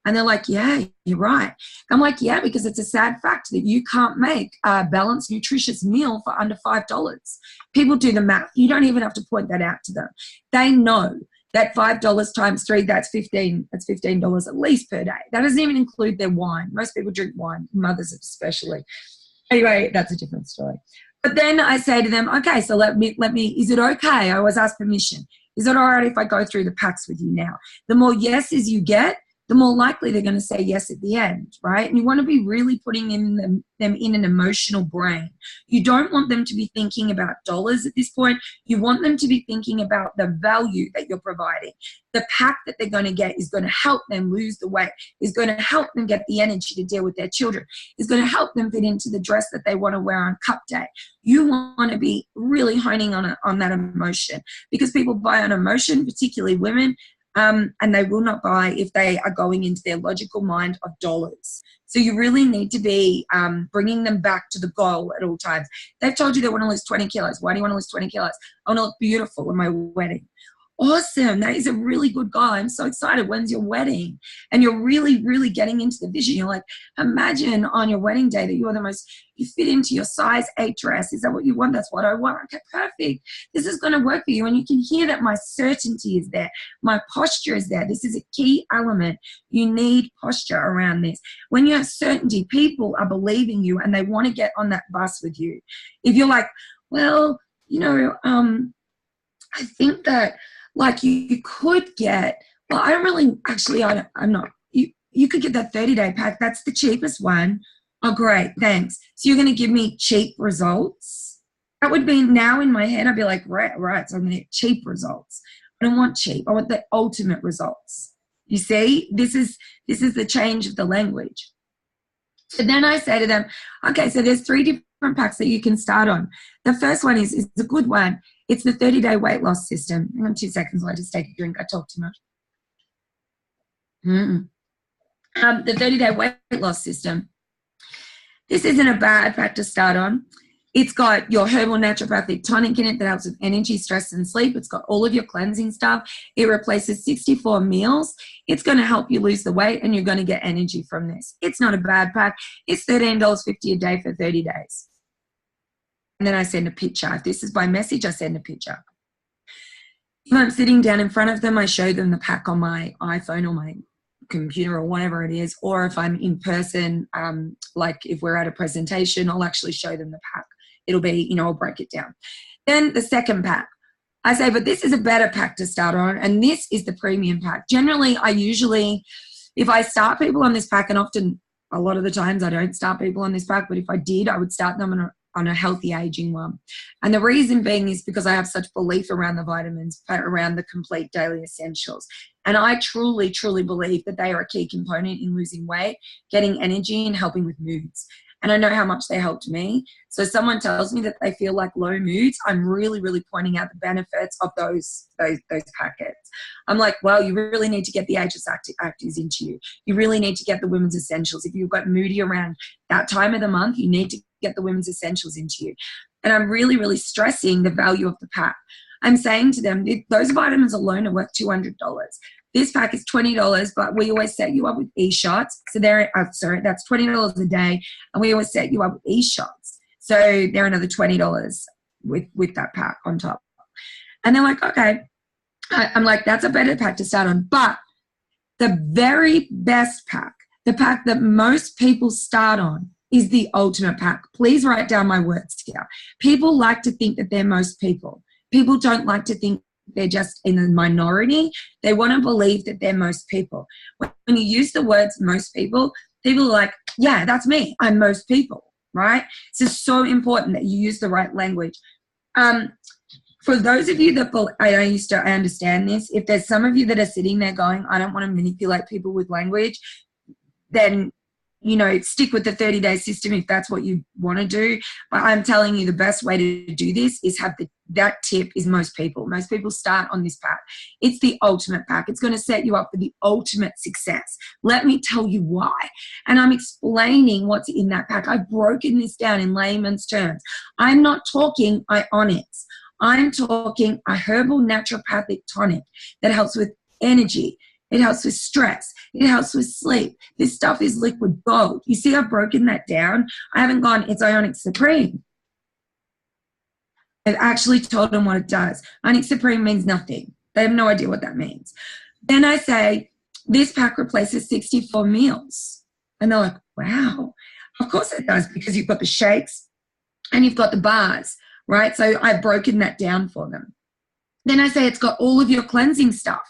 And they're like, yeah, you're right. I'm like, yeah, because it's a sad fact that you can't make a balanced, nutritious meal for under $5. People do the math. You don't even have to point that out to them. They know that $5 times 3, that's $15. That's $15 at least per day. That doesn't even include their wine. Most people drink wine, mothers especially. Anyway, that's a different story. But then I say to them, okay, so let me, is it okay? I always ask permission. Is it all right if I go through the packs with you now? The more yeses you get, the more likely they're going to say yes at the end, right? And you want to be really putting them in an emotional brain. You don't want them to be thinking about dollars at this point. You want them to be thinking about the value that you're providing. The pack that they're going to get is going to help them lose the weight, is going to help them get the energy to deal with their children, is going to help them fit into the dress that they want to wear on cup day. You want to be really honing on that emotion, because people buy on emotion, particularly women, and they will not buy if they are going into their logical mind of dollars. So you really need to be bringing them back to the goal at all times. They've told you they want to lose 20 kilos. Why do you want to lose 20 kilos? I want to look beautiful in my wedding. Awesome. That is a really good goal. I'm so excited. When's your wedding? And you're really, really getting into the vision. You're like, imagine on your wedding day that you fit into your size 8 dress. Is that what you want? That's what I want. Okay, perfect. This is going to work for you. And you can hear that my certainty is there. My posture is there. This is a key element. You need posture around this. When you have certainty, people are believing you and they want to get on that bus with you. If you're like, well, I think that, like, you could get, well, I don't really, actually, I'm not, you could get that 30-day pack. That's the cheapest one. Oh, great, thanks. So you're going to give me cheap results? That would be, now in my head, I'd be like, right, so I'm going to get cheap results. I don't want cheap. I want the ultimate results. You see, this is the change of the language. So then I say to them, okay, so there's 3 different packs that you can start on. The first one is a good one. It's the 30-day weight loss system. Hang on 2 seconds while I just take a drink. I talk too much. The 30-day weight loss system. This isn't a bad pack to start on. It's got your herbal naturopathic tonic in it that helps with energy, stress, and sleep. It's got all of your cleansing stuff. It replaces 64 meals. It's going to help you lose the weight, and you're going to get energy from this. It's not a bad pack. It's $13.50 a day for 30 days. And then I send a picture. If this is by message, I send a picture. If I'm sitting down in front of them, I show them the pack on my iPhone or my computer or whatever it is. Or if I'm in person, like if we're at a presentation, I'll actually show them the pack. It'll be, I'll break it down. Then the second pack, I say, but this is a better pack to start on, and this is the premium pack. Generally, if I start people on this pack, and often a lot of the times I don't start people on this pack, but if I did, I would start them on a healthy aging one. And the reason being is because I have such belief around the vitamins, around the complete daily essentials. And I truly, truly believe that they are a key component in losing weight, getting energy, and helping with moods. And I know how much they helped me. So if someone tells me that they feel like low moods, I'm really, really pointing out the benefits of those packets. I'm like, well, you really need to get the HS Actives into you. You really need to get the Women's Essentials. If you've got moody around that time of the month, you need to get the Women's Essentials into you. And I'm really, really stressing the value of the pack. I'm saying to them, those vitamins alone are worth $200. This pack is $20, but we always set you up with e-shots. So that's $20 a day, and we always set you up with e-shots. So they're another $20 with that pack on top. And they're like, okay. I'm like, that's a better pack to start on. But the very best pack, the pack that most people start on, is the ultimate pack. Please write down my words here. People like to think that they're most people. People don't like to think they're just in the minority. They want to believe that they're most people. When you use the words most people are like, yeah, that's me. I'm most people, right? So it's so important that you use the right language. For those of you that I understand this, if there's some of you that are sitting there going, I don't want to manipulate people with language, then stick with the 30-day system if that's what you want to do. But I'm telling you, the best way to do this is that tip is most people. Most people start on this pack. It's the ultimate pack. It's going to set you up for the ultimate success. Let me tell you why. And I'm explaining what's in that pack. I've broken this down in layman's terms. I'm not talking ionics. I'm talking a herbal naturopathic tonic that helps with energy. It helps with stress. It helps with sleep. This stuff is liquid gold. You see, I've broken that down. I haven't gone, it's Ionic Supreme. I've actually told them what it does. Ionic Supreme means nothing. They have no idea what that means. Then I say, this pack replaces 64 meals. And they're like, wow. Of course it does, because you've got the shakes and you've got the bars, right? So I've broken that down for them. Then I say it's got all of your cleansing stuff.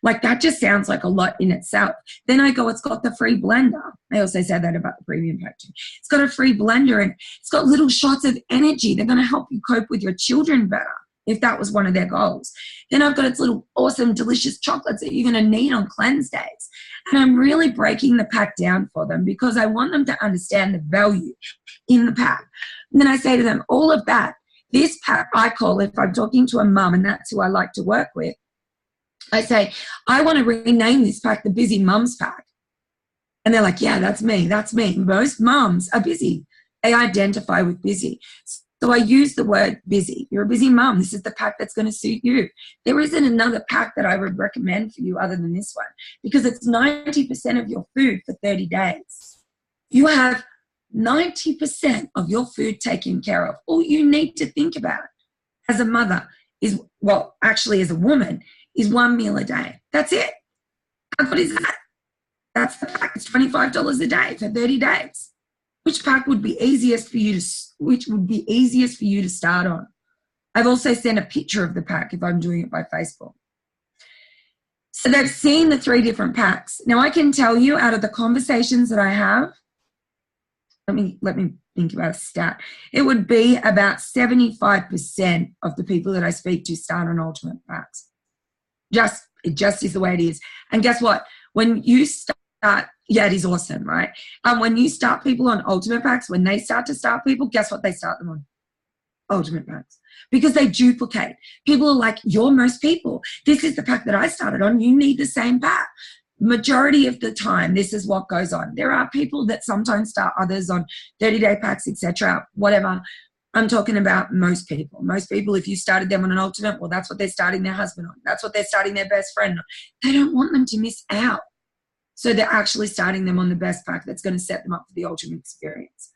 Like, that just sounds like a lot in itself. Then I go, it's got the free blender. I also said that about the premium pack too. It's got a free blender, and it's got little shots of energy. They're going to help you cope with your children better, if that was one of their goals. Then I've got its little awesome, delicious chocolates that you're going to need on cleanse days. And I'm really breaking the pack down for them because I want them to understand the value in the pack. And then I say to them, all of that, this pack I call, if I'm talking to a mum, and that's who I like to work with, I say, I want to rename this pack the Busy Mums Pack. And they're like, yeah, that's me. That's me. Most mums are busy. They identify with busy. So I use the word busy. You're a busy mum. This is the pack that's going to suit you. There isn't another pack that I would recommend for you other than this one, because it's 90% of your food for 30 days. You have 90% of your food taken care of. All you need to think about as a mother is, well, actually as a woman, is 1 meal a day. That's it. And what is that? That's the pack. It's $25 a day for 30 days. Which pack would be easiest for you to start on? I've also sent a picture of the pack if I'm doing it by Facebook. So they've seen the 3 different packs. Now I can tell you, out of the conversations that I have, let me think about a stat, it would be about 75% of the people that I speak to start on ultimate packs. It just is the way it is. And guess what? When you start, yeah, it is awesome, right? When you start people on ultimate packs, when they start to start people, guess what they start them on? Ultimate packs. Because they duplicate. People are like, you're most people. This is the pack that I started on. You need the same pack. Majority of the time, this is what goes on. There are people that sometimes start others on 30-day packs, etc., whatever. I'm talking about most people. Most people, if you started them on an ultimate, well, that's what they're starting their husband on. That's what they're starting their best friend on. They don't want them to miss out. So they're actually starting them on the best pack that's going to set them up for the ultimate experience.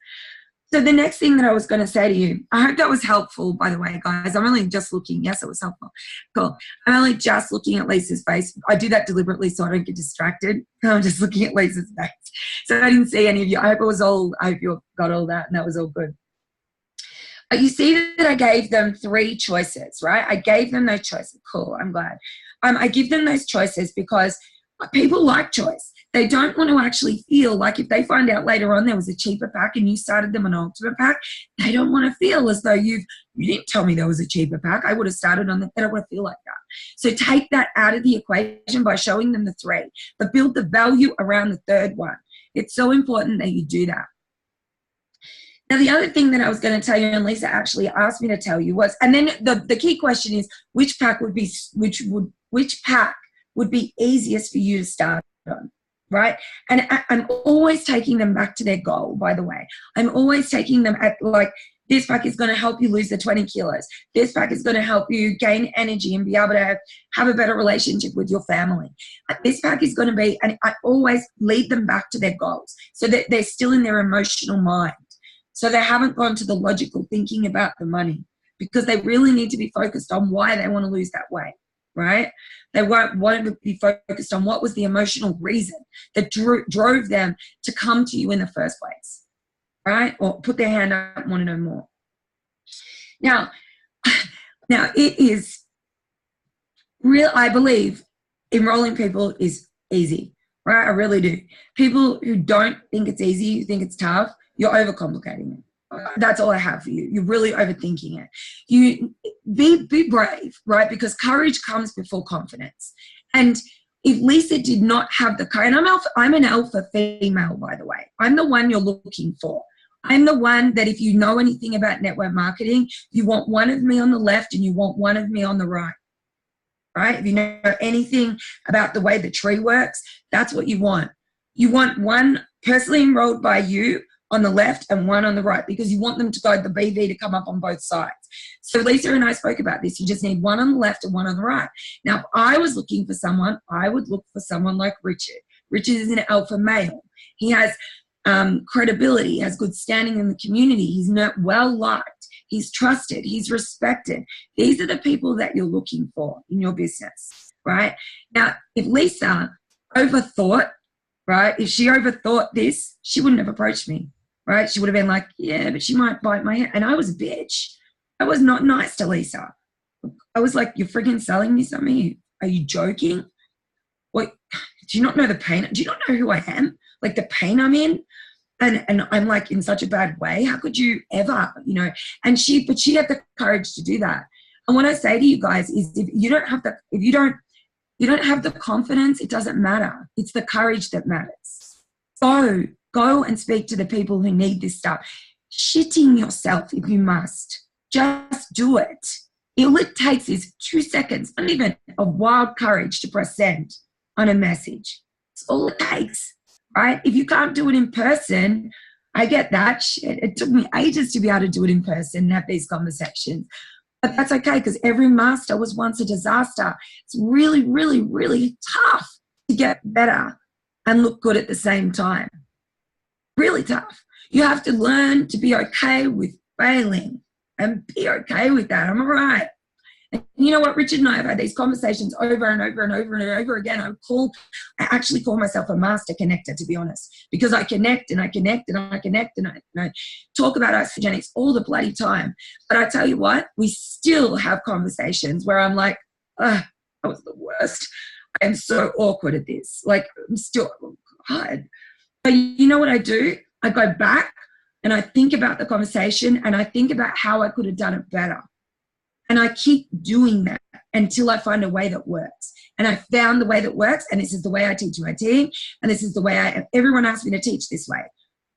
So the next thing that I was going to say to you, I hope that was helpful, by the way, guys. I'm only just looking. Yes, it was helpful. Cool. I'm only just looking at Lisa's face. I do that deliberately so I don't get distracted. I'm just looking at Lisa's face. So I didn't see any of you. I hope you got all that and that was all good. You see that I gave them 3 choices, right? I gave them those choices. Cool, I'm glad. I give them those choices because people like choice. They don't want to actually feel like if they find out later on there was a cheaper pack and you started them on an ultimate pack, they don't want to feel as though you didn't tell me there was a cheaper pack. I would have started on the, they don't want to feel like that. So take that out of the equation by showing them the 3, but build the value around the 3rd one. It's so important that you do that. Now, the other thing that I was going to tell you, and Lisa actually asked me to tell you was, and then the key question is, which pack would be easiest for you to start on, right? And I'm always taking them back to their goal, by the way. I'm always taking them at like, this pack is going to help you lose the 20 kilos. This pack is going to help you gain energy and be able to have a better relationship with your family. This pack is going to be, and I always lead them back to their goals so that they're still in their emotional mind. So they haven't gone to the logical thinking about the money because they really need to be focused on why they want to lose that weight, right? They won't want to be focused on what was the emotional reason that drove them to come to you in the first place, right? Or put their hand up and want to know more. Now it is real. I believe enrolling people is easy, right? I really do. People who don't think it's easy, who think it's tough, you're overcomplicating it. That's all I have for you. You're really overthinking it. You be brave, right? Because courage comes before confidence. And if Lisa did not have the courage, and I'm an alpha female, by the way. I'm the one you're looking for. I'm the one that if you know anything about network marketing, you want one of me on the left and you want one of me on the right. Right? If you know anything about the way the tree works, that's what you want. You want one personally enrolled by you on the left and one on the right because you want them to go, the BV to come up on both sides. So Lisa and I spoke about this. You just need one on the left and one on the right. Now, if I was looking for someone, I would look for someone like Richard. Richard is an alpha male. He has credibility, has good standing in the community. He's not well liked. He's trusted. He's respected. These are the people that you're looking for in your business, right? Now, if Lisa overthought, right, if she overthought this, she wouldn't have approached me, right? She would have been like, yeah, but she might bite my head. And I was a bitch. I was not nice to Lisa. I was like, you're freaking selling me something? Are you joking? What? Do you not know the pain? Do you not know who I am? Like the pain I'm in? And I'm like in such a bad way. How could you ever, you know? And she had the courage to do that. And what I say to you guys is if you don't have the confidence, it doesn't matter. It's the courage that matters. So go and speak to the people who need this stuff. Shitting yourself if you must. Just do it. All it takes is 2 seconds, not even of wild courage to press send on a message. It's all it takes. Right? If you can't do it in person, I get that shit. It took me ages to be able to do it in person and have these conversations. But that's okay because every master was once a disaster. It's really, really, really tough to get better and look good at the same time. Really tough. You have to learn to be okay with failing and be okay with that. I'm all right. And you know what? Richard and I have had these conversations over and over and over and over again. I actually call myself a master connector, to be honest, because I connect and I connect and I connect and I talk about osteogenics all the bloody time. But I tell you what, we still have conversations where I'm like, that was the worst. I am so awkward at this. Like, I'm still hard. But you know what I do? I go back and I think about the conversation and I think about how I could have done it better. And I keep doing that until I find a way that works. And I found the way that works, and this is the way I teach my team, and this is the way everyone asked me to teach this way.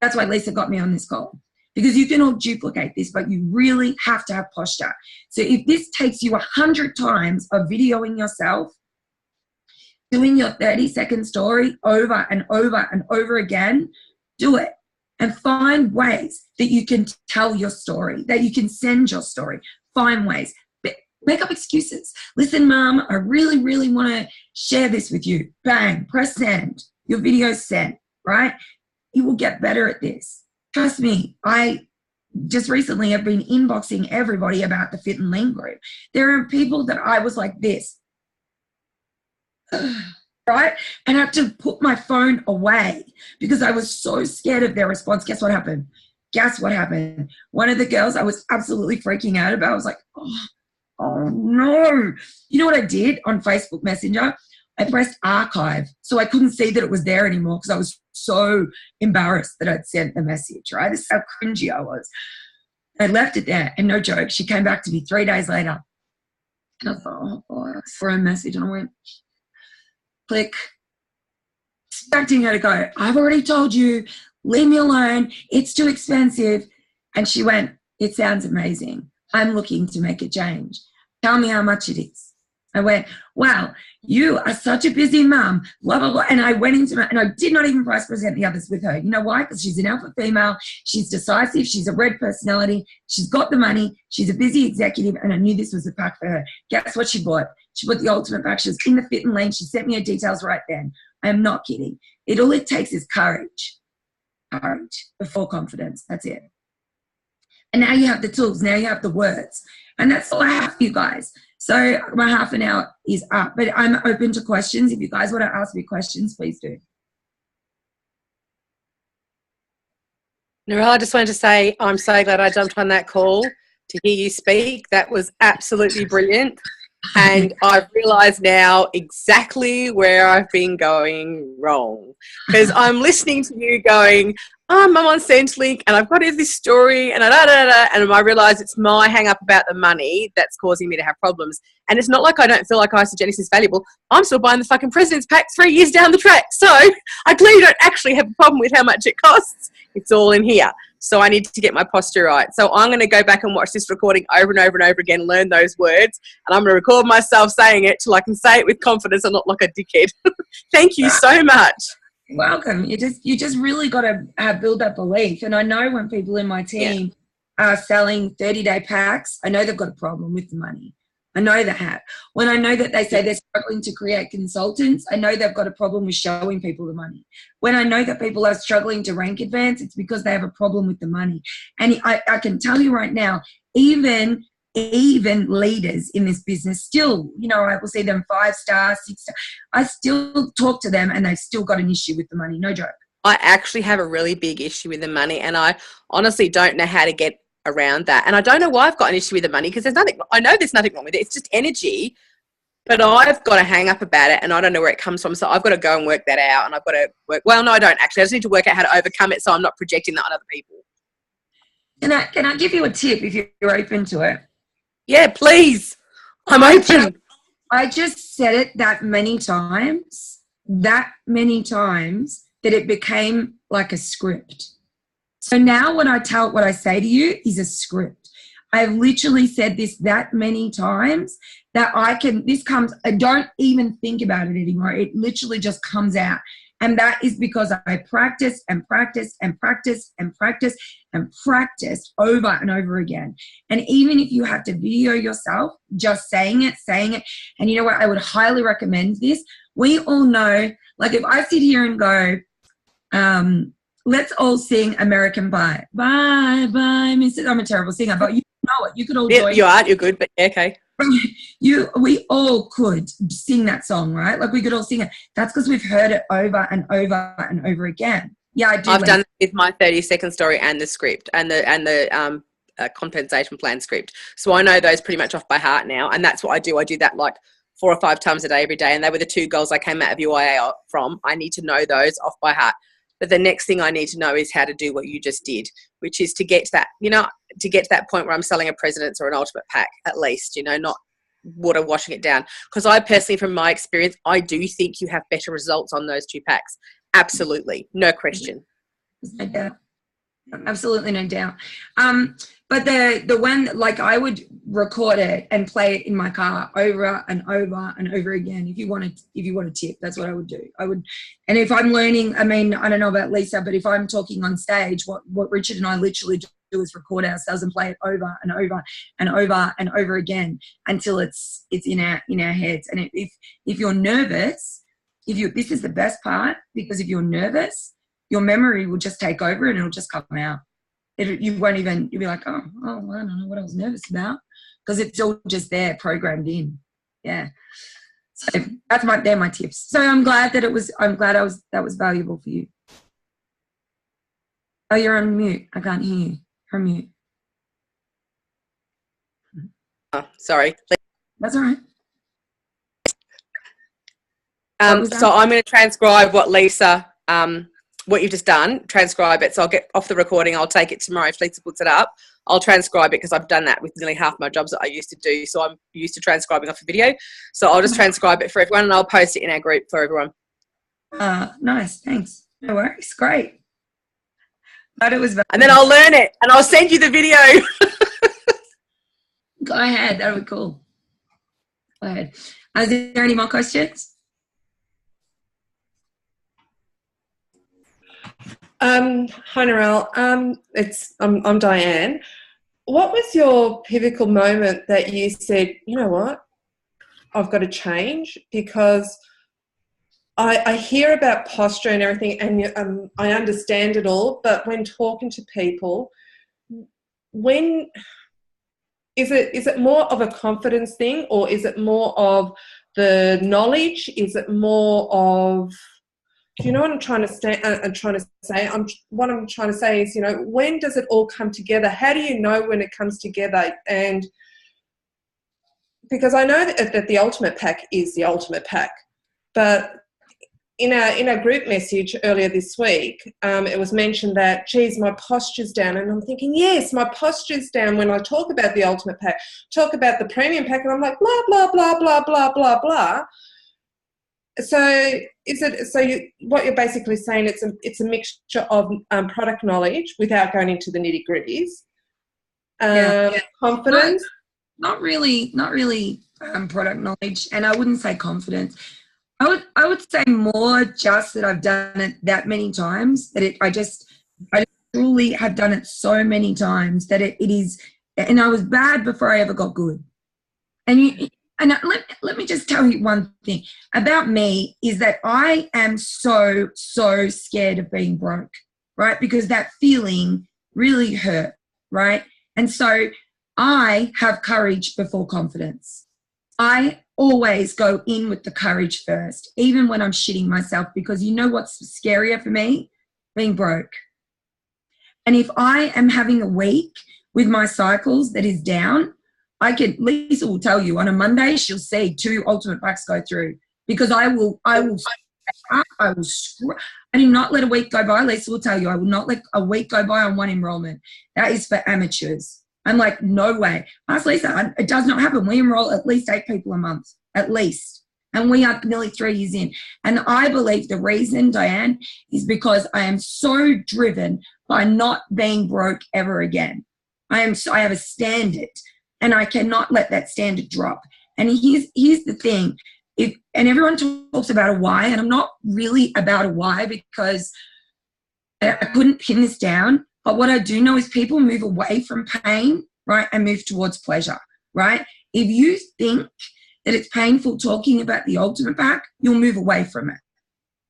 That's why Lisa got me on this call. Because you can all duplicate this, but you really have to have posture. So if this takes you 100 times of videoing yourself, doing your 30-second story over and over and over again, do it. And find ways that you can tell your story, that you can send your story. Find ways. Make up excuses. Listen, Mom, I really, really want to share this with you. Bang, press send. Your video's sent, right? You will get better at this. Trust me, I just recently have been inboxing everybody about the Fit and Lean group. There are people that I was like this, right? And I had to put my phone away because I was so scared of their response. Guess what happened? Guess what happened? One of the girls I was absolutely freaking out about, I was like, oh no. You know what I did on Facebook Messenger? I pressed archive, so I couldn't see that it was there anymore because I was so embarrassed that I'd sent the message, right? This is how cringy I was. I left it there, and no joke, she came back to me 3 days later. And I thought, oh boy, I saw a message and I went, click. Expecting her to go, I've already told you, leave me alone, it's too expensive. And she went, it sounds amazing. I'm looking to make a change. Tell me how much it is. I went, wow, you are such a busy mum, blah, blah, blah. And I went into it, and I did not even price present the others with her. You know why? Because she's an alpha female. She's decisive. She's a red personality. She's got the money. She's a busy executive, and I knew this was a pack for her. Guess what she bought? She bought the ultimate pack. She was in the Fit and Lean. She sent me her details right then. I am not kidding. All it takes is courage. Courage before confidence. That's it. And now you have the tools. Now you have the words. And that's all I have for you guys. So my half an hour is up, but I'm open to questions. If you guys want to ask me questions, please do. Narelle, I just wanted to say I'm so glad I jumped on that call to hear you speak. That was absolutely brilliant. And I've realised now exactly where I've been going wrong. Because I'm listening to you going, I'm on Centrelink and I've got this story and and I realise it's my hang up about the money that's causing me to have problems. And it's not like I don't feel like isogenics is valuable. I'm still buying the fucking President's Pack 3 years down the track. So I clearly don't actually have a problem with how much it costs. It's all in here. So I need to get my posture right. So I'm going to go back and watch this recording over and over and over again, learn those words, and I'm going to record myself saying it till I can say it with confidence and not like a dickhead. Thank you so much. Welcome. You just really got to build that belief. And I know when people in my team are selling 30-day packs, I know they've got a problem with the money. I know that. When I know that they say they're struggling to create consultants, I know they've got a problem with showing people the money. When I know that people are struggling to rank advance, it's because they have a problem with the money. And I can tell you right now, even leaders in this business still, I will see them 5-star, 6-star. I still talk to them and they've still got an issue with the money. No joke. I actually have a really big issue with the money, and I honestly don't know how to get around that. And I don't know why I've got an issue with the money, because I know there's nothing wrong with it. It's just energy, but I've got a hang up about it and I don't know where it comes from. So I've got to go and work that out, and I've got to work. Well, no, I don't actually. I just need to work out how to overcome it so I'm not projecting that on other people. Can I give you a tip if you're open to it? Yeah, please. I'm open. I just said it that many times that it became like a script. So now what I say to you is a script. I've literally said this that many times that I don't even think about it anymore. It literally just comes out. And that is because I practice and practice and practice and practice and practice over and over again. And even if you have to video yourself just saying it. And you know what? I would highly recommend this. We all know, like if I sit here and go, let's all sing American Pie. Bye, bye, Mrs. I'm a terrible singer, but you know it. You could all join. You are. You're good, but yeah, okay. We all could sing that song, right? Like we could all sing it. That's because we've heard it over and over and over again. Yeah, I do. I've done it with my 30-second story and the script and the compensation plan script. So I know those pretty much off by heart now, and that's what I do. I do that like 4 or 5 times a day, every day, and they were the 2 goals I came out of UIA from. I need to know those off by heart. But the next thing I need to know is how to do what you just did, which is to get to that, to get to that point where I'm selling a President's or an Ultimate Pack at least, not water washing it down. Because I personally, from my experience, I do think you have better results on those 2 packs. Absolutely. No question. No doubt. Absolutely no doubt. But the one, like, I would record it and play it in my car over and over and over again. If you want to tip, that's what I would do. And if I'm learning, I mean, I don't know about Lisa, but if I'm talking on stage, what Richard and I literally do is record ourselves and play it over and over and over and over again until it's in our heads. And if you're nervous, this is the best part, because if you're nervous, your memory will just take over and it'll just come out. You'll be like, oh, I don't know what I was nervous about, because it's all just there, programmed in. Yeah. So they're my tips. So I'm glad that that was valuable for you. Oh, you're on mute. I can't hear you. You're on mute. Oh, sorry. That's all right. So I'm going to transcribe what Lisa, what you've just done, transcribe it. So I'll get off the recording. I'll take it tomorrow if Lisa puts it up. I'll transcribe it because I've done that with nearly half my jobs that I used to do. So I'm used to transcribing off a video. So I'll just transcribe it for everyone and I'll post it in our group for everyone. Nice. Thanks. No worries. Great. But it was valuable. And then I'll learn it and I'll send you the video. Go ahead. That would be cool. Go ahead. Is there any more questions? Hi, Narelle. I'm Diane. What was your pivotal moment that you said, you know what, I've got to change? Because I hear about posture and everything, and I understand it all, but when talking to people, when is it more of a confidence thing, or is it more of the knowledge? Is it more of, do you know what I'm trying to say? What I'm trying to say is, when does it all come together? How do you know when it comes together? And because I know that the Ultimate Pack is the Ultimate Pack, but in our group message earlier this week, it was mentioned that, geez, my posture's down. And I'm thinking, yes, my posture's down when I talk about the Ultimate Pack, talk about the Premium Pack, and I'm like, blah, blah, blah, blah, blah, blah, blah. So what you're basically saying, it's a mixture of product knowledge without going into the nitty gritties. Confidence. Not really product knowledge, and I wouldn't say confidence. I would say more just that I've done it that many times that I just truly have done it so many times that it is, and I was bad before I ever got good. And let me just tell you one thing about me is that I am so scared of being broke, right? Because that feeling really hurt, right? And so I have courage before confidence. I always go in with the courage first, even when I'm shitting myself, because you know what's scarier for me? Being broke. And if I am having a week with my cycles that is down, Lisa will tell you on a Monday, she'll see 2 Ultimate Packs go through, because I do not let a week go by. Lisa will tell you, I will not let a week go by on one enrollment. That is for amateurs. I'm like, no way. Ask Lisa, it does not happen. We enroll at least 8 people a month, at least. And we are nearly 3 years in. And I believe the reason, Diane, is because I am so driven by not being broke ever again. I have a standard, and I cannot let that standard drop. And here's the thing. And everyone talks about a why, and I'm not really about a why because I couldn't pin this down. But what I do know is people move away from pain, right, and move towards pleasure, right? If you think that it's painful talking about the Ultimate Pack, you'll move away from it,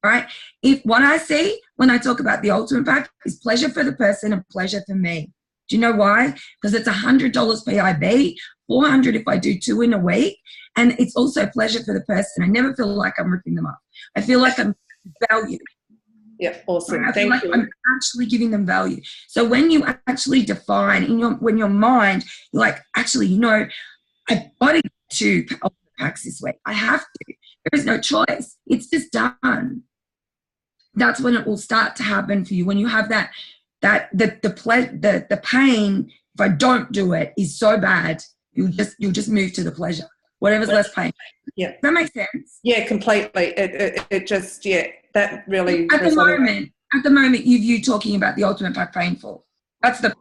right? If what I see when I talk about the Ultimate Pack is pleasure for the person and pleasure for me. Do you know why? Because it's $100 PIB, $400 if I do 2 in a week, and it's also pleasure for the person. I never feel like I'm ripping them up. I feel like I'm valued. Yeah, awesome. I feel like I'm actually giving them value. So when you actually define when your mind, you're like, actually, I've got to get 2 packs this week. I have to. There is no choice. It's just done. that's when it will start to happen for you. When you have the pain, if I don't do it, is so bad, you'll just move to the pleasure, whatever's less pain. Yeah. Does that make sense? Yeah, completely. It just, yeah, that really At the moment, you talking about the ultimate painful. That's you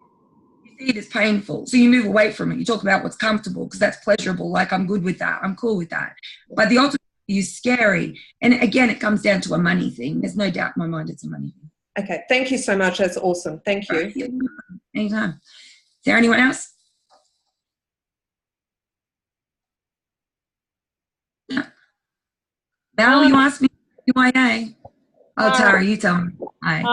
see it as painful. So you move away from it. You talk about what's comfortable because that's pleasurable. Like, I'm good with that. I'm cool with that. But the ultimate is scary. And again, it comes down to a money thing. There's no doubt in my mind it's a money thing. Okay. Thank you so much. That's awesome. Thank you. Anytime. Is there anyone else? Yeah. Val, you asked me UIA. Oh, Tara, you tell me. Hi.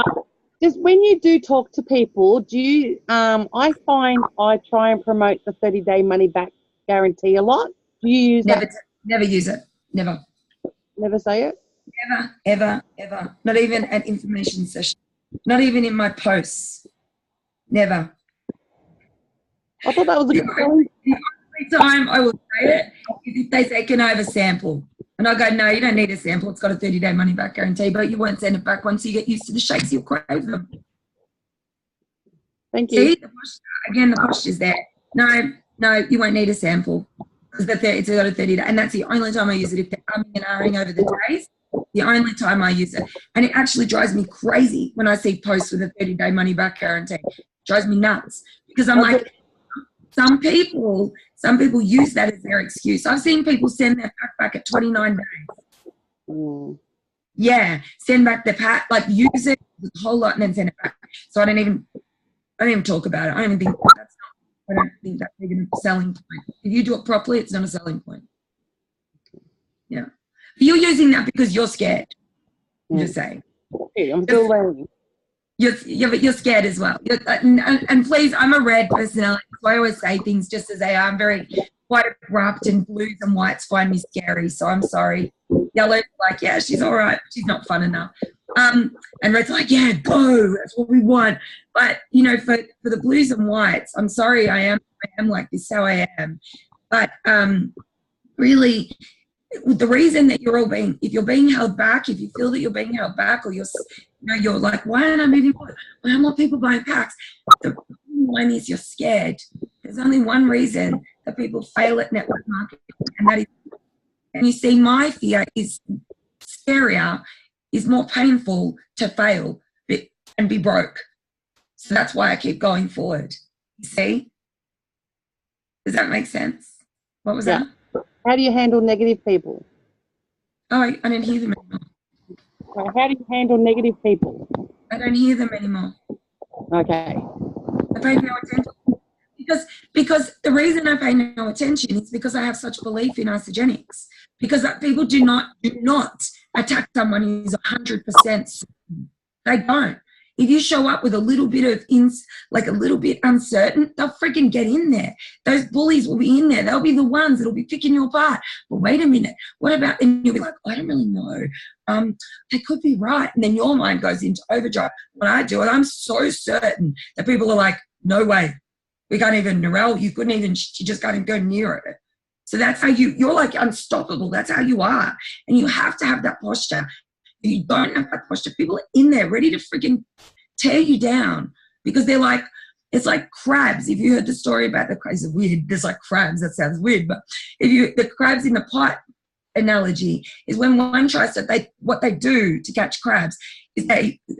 Just when you do talk to people, do you, I find I try and promote the 30-day money back guarantee a lot. Do you use that? Never use it. Never. Never say it? Never, ever, ever. Not even at information session. Not even in my posts. Never. I thought that was a good point. The only time I will say it is if they say, can I have a sample? And I go, no, you don't need a sample. It's got a 30-day money back guarantee, but you won't send it back once you get used to the shakes. You'll crave them. Thank you. See, the posture's there. No, you won't need a sample because it's got a 30-day, and that's the only time I use it. If they're umming and ahhing over the days, the only time I use it. And it actually drives me crazy when I see posts with a 30-day money back guarantee. It drives me nuts because I'm like, some people use that as their excuse. I've seen people send their pack back at 29 days. Mm. Yeah, send back the pack, like use it a whole lot and then send it back. So I don't even talk about it. I don't think that's even a selling point. If you do it properly, it's not a selling point. Yeah. You're using that because you're scared. I'm just saying. I'm still learning. You're scared as well. And please, I'm a red personality, so I always say things just as they are. I'm quite abrupt, and blues and whites find me scary, so I'm sorry. Yellow's like, yeah, she's all right. She's not fun enough. And red's like, yeah, go. That's what we want. But, for the blues and whites, I'm sorry, I am like this, how I am. But really, the reason that if you're being held back, if you feel that you're being held back, or you're like, why aren't I moving forward? Why are more people buying packs? The one is you're scared. There's only one reason that people fail at network marketing, and that is, and you see, my fear is scarier, is more painful to fail and be broke. So that's why I keep going forward. You see? Does that make sense? What was that? How do you handle negative people? Oh, I didn't hear them anymore. How do you handle negative people? I don't hear them anymore. Okay. I pay no attention. Because the reason I pay no attention is because I have such belief in isogenics. Because people do not attack someone who's 100% certain. They don't. If you show up with a little bit of a little bit uncertain, they'll freaking get in there. Those bullies will be in there. They'll be the ones that'll be picking you apart. But wait a minute, what about? And you'll be like, I don't really know. They could be right. And then your mind goes into overdrive. When I do it, I'm so certain that people are like, no way. We can't even, Narelle, you couldn't even, she just can't even go near it. So that's how you're like unstoppable. That's how you are. And you have to have that posture. If you don't have that posture, people are in there ready to freaking tear you down because they're like, it's like crabs. If you heard the story about the crabs, it's weird. There's like crabs. That sounds weird. But the crabs in the pot analogy is when one tries to, what they do to catch crabs is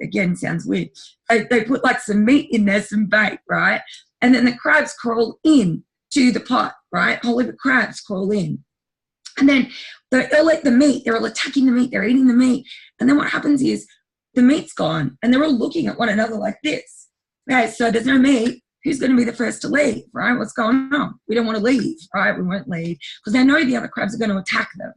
again, sounds weird. They put like some meat in there, some bait, right? And then the crabs crawl in to the pot, right? Whole heap of crabs crawl in. And then they'll eat the meat. They're all attacking the meat. They're eating the meat. And then what happens is the meat's gone. And they're all looking at one another like this. Okay, so there's no meat. Who's going to be the first to leave, right? What's going on? We don't want to leave, right? We won't leave because they know the other crabs are going to attack them,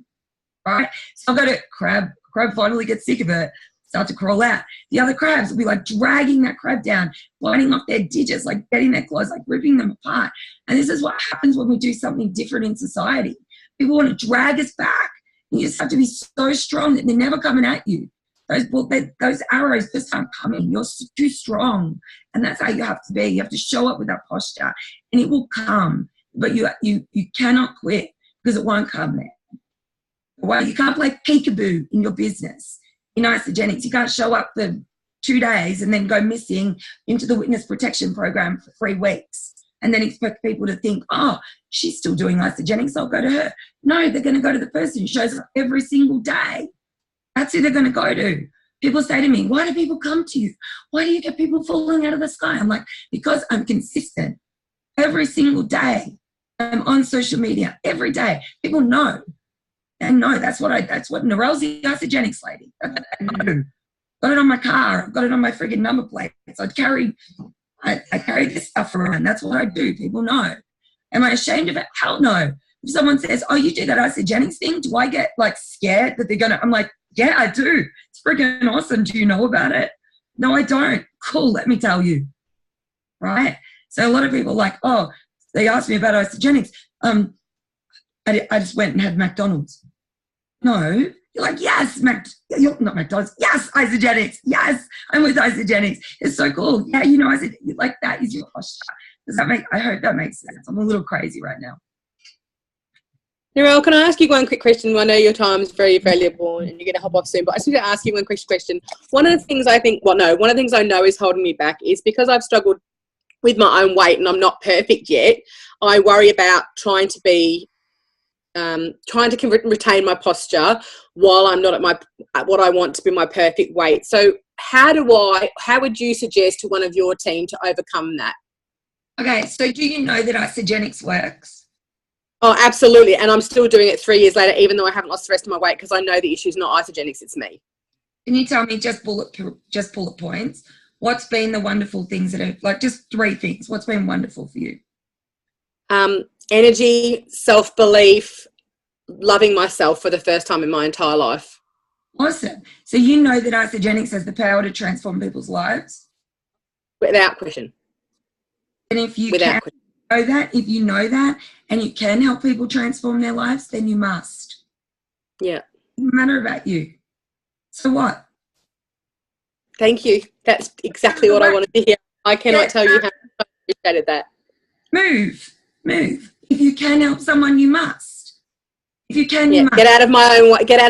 right? So I've got a crab finally gets sick of it, start to crawl out. The other crabs will be like dragging that crab down, biting off their digits, like getting their claws, like ripping them apart. And this is what happens when we do something different in society. People want to drag us back. You just have to be so strong that they're never coming at you. Those arrows just aren't coming. You're too strong. And that's how you have to be. You have to show up with that posture. And it will come. But you cannot quit because it won't come there. Well, you can't play peekaboo in your business. in isogenics, you can't show up for 2 days and then go missing into the witness protection program for 3 weeks and then expect people to think, oh, she's still doing isogenics, I'll go to her. No, they're going to go to the person who shows up every single day. That's who they're going to go to. People say to me, why do people come to you? Why do you get people falling out of the sky? I'm like, because I'm consistent. Every single day, I'm on social media every day. People know. They know that's what Narelle's the isogenics lady. I know. Got it on my car. I've got it on my friggin' number plates. I carry this stuff around. That's what I do. People know. Am I ashamed of it? Hell no. If someone says, oh, you do that isogenics thing, do I get like scared that they're gonna? I'm like, yeah, I do. It's freaking awesome. Do you know about it? No, I don't. Cool. Let me tell you. Right. So a lot of people are like, oh, they asked me about isogenics. I just went and had McDonald's. No. You're like, yes, you're not McDonald's. Yes, isogenics. Yes, I'm with isogenics. It's so cool. Yeah, you know, like that is your posture. I hope that makes sense. I'm a little crazy right now. Narelle, can I ask you one quick question? I know your time is very valuable and you're going to hop off soon, but I just need to ask you one quick question. One of the things I know is holding me back is because I've struggled with my own weight and I'm not perfect yet. I worry about trying to retain my posture while I'm not at what I want to be my perfect weight. So how would you suggest to one of your team to overcome that? Okay, so do you know that isogenics works? Oh, absolutely. And I'm still doing it 3 years later, even though I haven't lost the rest of my weight, because I know the issue is not isogenics, it's me. Can you tell me just bullet points? What's been the wonderful things that are, like, just 3 things? What's been wonderful for you? Energy, self-belief, loving myself for the first time in my entire life. Awesome. So you know that isogenics has the power to transform people's lives? Without question. And if you know that and you can help people transform their lives, then you must. Yeah. It doesn't matter about you. So what? Thank you. That's exactly what I wanted to hear. I cannot tell you how much I appreciated that. Move. If you can help someone, you must. If you can, you must. Get out of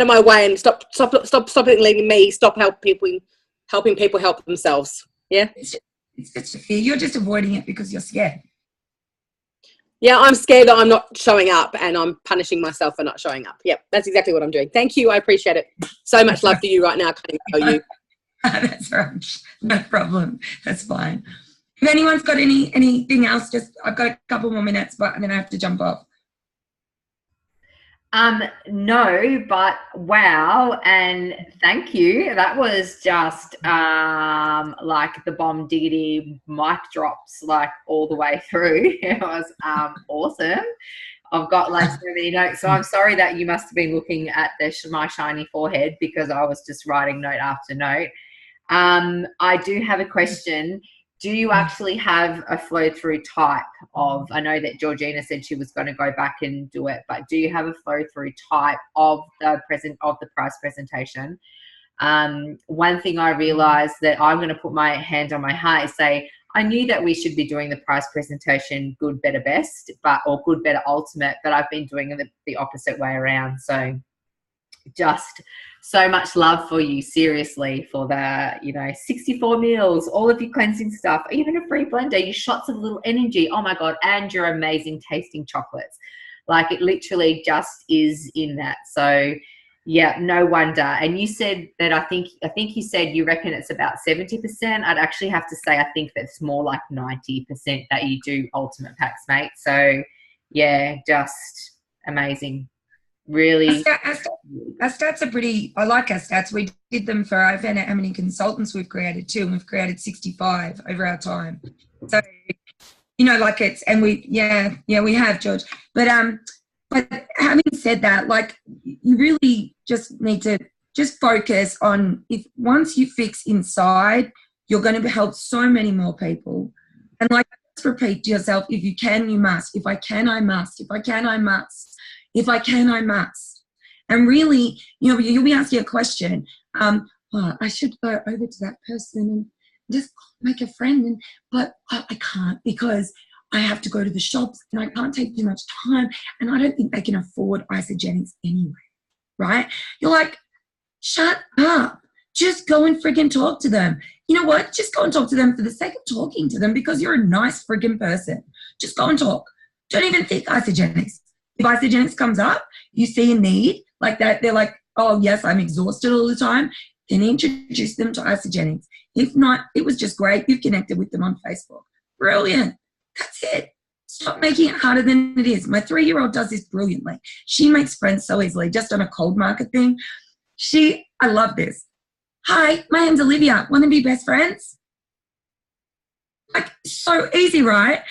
my way and stop letting me stop helping people help themselves. Yeah. It's just a fear. You're just avoiding it because you're scared. Yeah, I'm scared that I'm not showing up and I'm punishing myself for not showing up. Yep, that's exactly what I'm doing. Thank you. I appreciate it. So much love for you right now. I can't even tell you. That's right. No problem. That's fine. If anyone's got anything else, I've got a couple more minutes, but then I have to jump off. No, but wow, and thank you. That was just like the bomb diggity mic drops, like all the way through. It was awesome. I've got like so many notes, so I'm sorry that you must have been looking at my shiny forehead because I was just writing note after note. I do have a question. Do you actually have a flow through type of, I know that Georgina said she was going to go back and do it, but do you have a flow through type of the price presentation? One thing I realized that I'm going to put my hand on my heart is say, I knew that we should be doing the price presentation good, better, best, or good, better, ultimate, but I've been doing it the opposite way around. So just so much love for you, seriously, for the 64 meals, all of your cleansing stuff, even a free blender, your shots of little energy, oh my god, and your amazing tasting chocolates. Like, it literally just is in that. So yeah, no wonder. And you said that I think you said you reckon it's about 70%. I'd actually have to say I think that's more like 90% that you do ultimate packs, mate. So yeah, just amazing. Really, our stats are pretty. I like our stats. We did them for. I found out how many consultants we've created too, and we've created 65 over our time. So, like it's, and we have, George. But having said that, like, you really just need to just focus on, if once you fix inside, you're going to help so many more people. And like, just repeat to yourself: if you can, you must. If I can, I must. If I can, I must. If I can, I must. And really, you'll be asking a question. I should go over to that person and just make a friend, but I can't because I have to go to the shops and I can't take too much time, and I don't think they can afford isogenics anyway, right? You're like, shut up. just go and friggin' talk to them. You know what? Just go and talk to them for the sake of talking to them because you're a nice friggin' person. Just go and talk. Don't even think Isagenix. If Isagenix comes up, you see a need like that, they're like, oh, yes, I'm exhausted all the time, then introduce them to Isagenix. If not, it was just great. You've connected with them on Facebook. Brilliant. That's it. Stop making it harder than it is. My 3-year-old does this brilliantly. She makes friends so easily, just on a cold market thing. I love this. Hi, my name's Olivia. Want to be best friends? Like, so easy, right?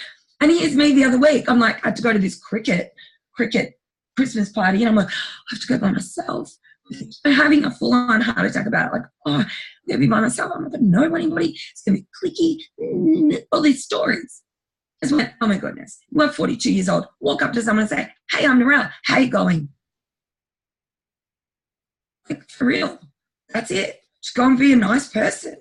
And here's me the other week. I'm like, I had to go to this cricket Christmas party, and I'm like, I have to go by myself. I'm having a full-on heart attack about it. Like, oh, I'm going to be by myself. I'm not going to know anybody. It's going to be clicky. All these stories. I just went, oh, my goodness. We're 42 years old. Walk up to someone and say, hey, I'm Narelle. How you going? Like, for real. That's it. Just go and be a nice person.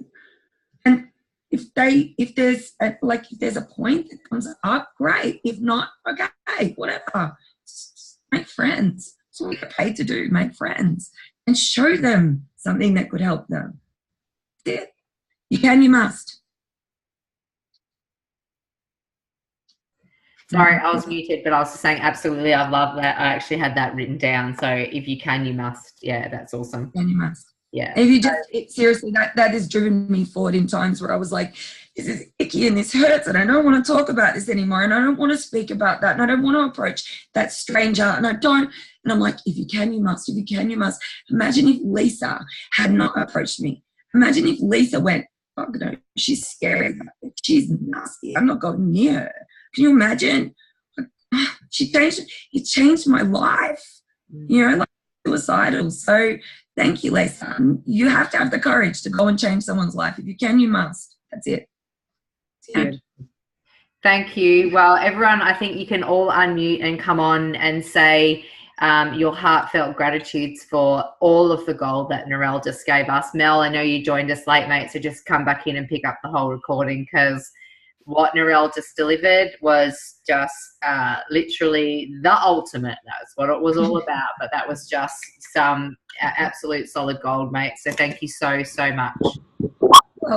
And if there's a point that comes up, great. If not, okay, whatever. Just make friends. That's what we get paid to do, make friends. And show them something that could help them. That's it. You can, you must. Sorry, I was muted, but I was just saying absolutely. I love that. I actually had that written down. So if you can, you must. Yeah, that's awesome. And you must. Yeah. If you just, seriously, that has driven me forward in times where I was like, this is icky and this hurts and I don't want to talk about this anymore and I don't want to speak about that and I don't want to approach that stranger and I don't. And I'm like, if you can, you must. If you can, you must. Imagine if Lisa had not approached me. Imagine if Lisa went, oh, no, she's scary. She's nasty. I'm not going near her. Can you imagine? It changed my life. You know, like suicidal. So thank you, Lisa. You have to have the courage to go and change someone's life. If you can, you must. That's it. Yeah. Thank you. Well, everyone, I think you can all unmute and come on and say your heartfelt gratitudes for all of the gold that Narelle just gave us. Mel, I know you joined us late, mate, so just come back in and pick up the whole recording because what Narelle just delivered was just literally the ultimate. That's what it was all about. But that was just some absolute solid gold, mate. So thank you so, so much.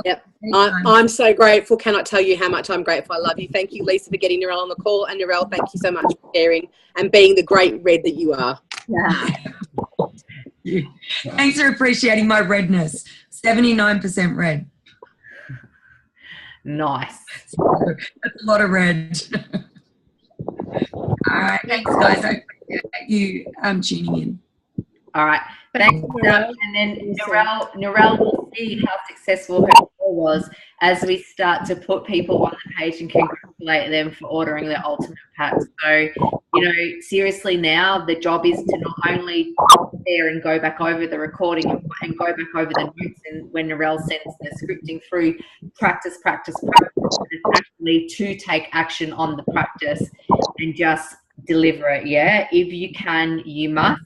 Yep. I'm so grateful. Cannot tell you how much I'm grateful. I love you. Thank you, Lisa, for getting Narelle on the call. And Narelle, thank you so much for sharing and being the great red that you are. Yeah. Thanks for appreciating my redness. 79% red. Nice. That's a lot of red. All right. Thanks, guys. I appreciate you tuning in. All right. Thanks, Narelle. And then Narelle will see how successful her call was as we start to put people on the page and congratulate them for ordering their ultimate pack. So, you know, seriously now the job is to not only sit there and go back over the recording and go back over the notes and when Narelle sends the scripting through, practice, and actually to take action on the practice and just deliver it, yeah? If you can, you must.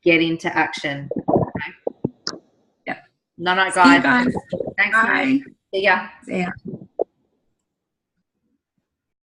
Get into action. Okay? Yep. No, guys. See you guys. Thanks. Bye. See ya. See ya.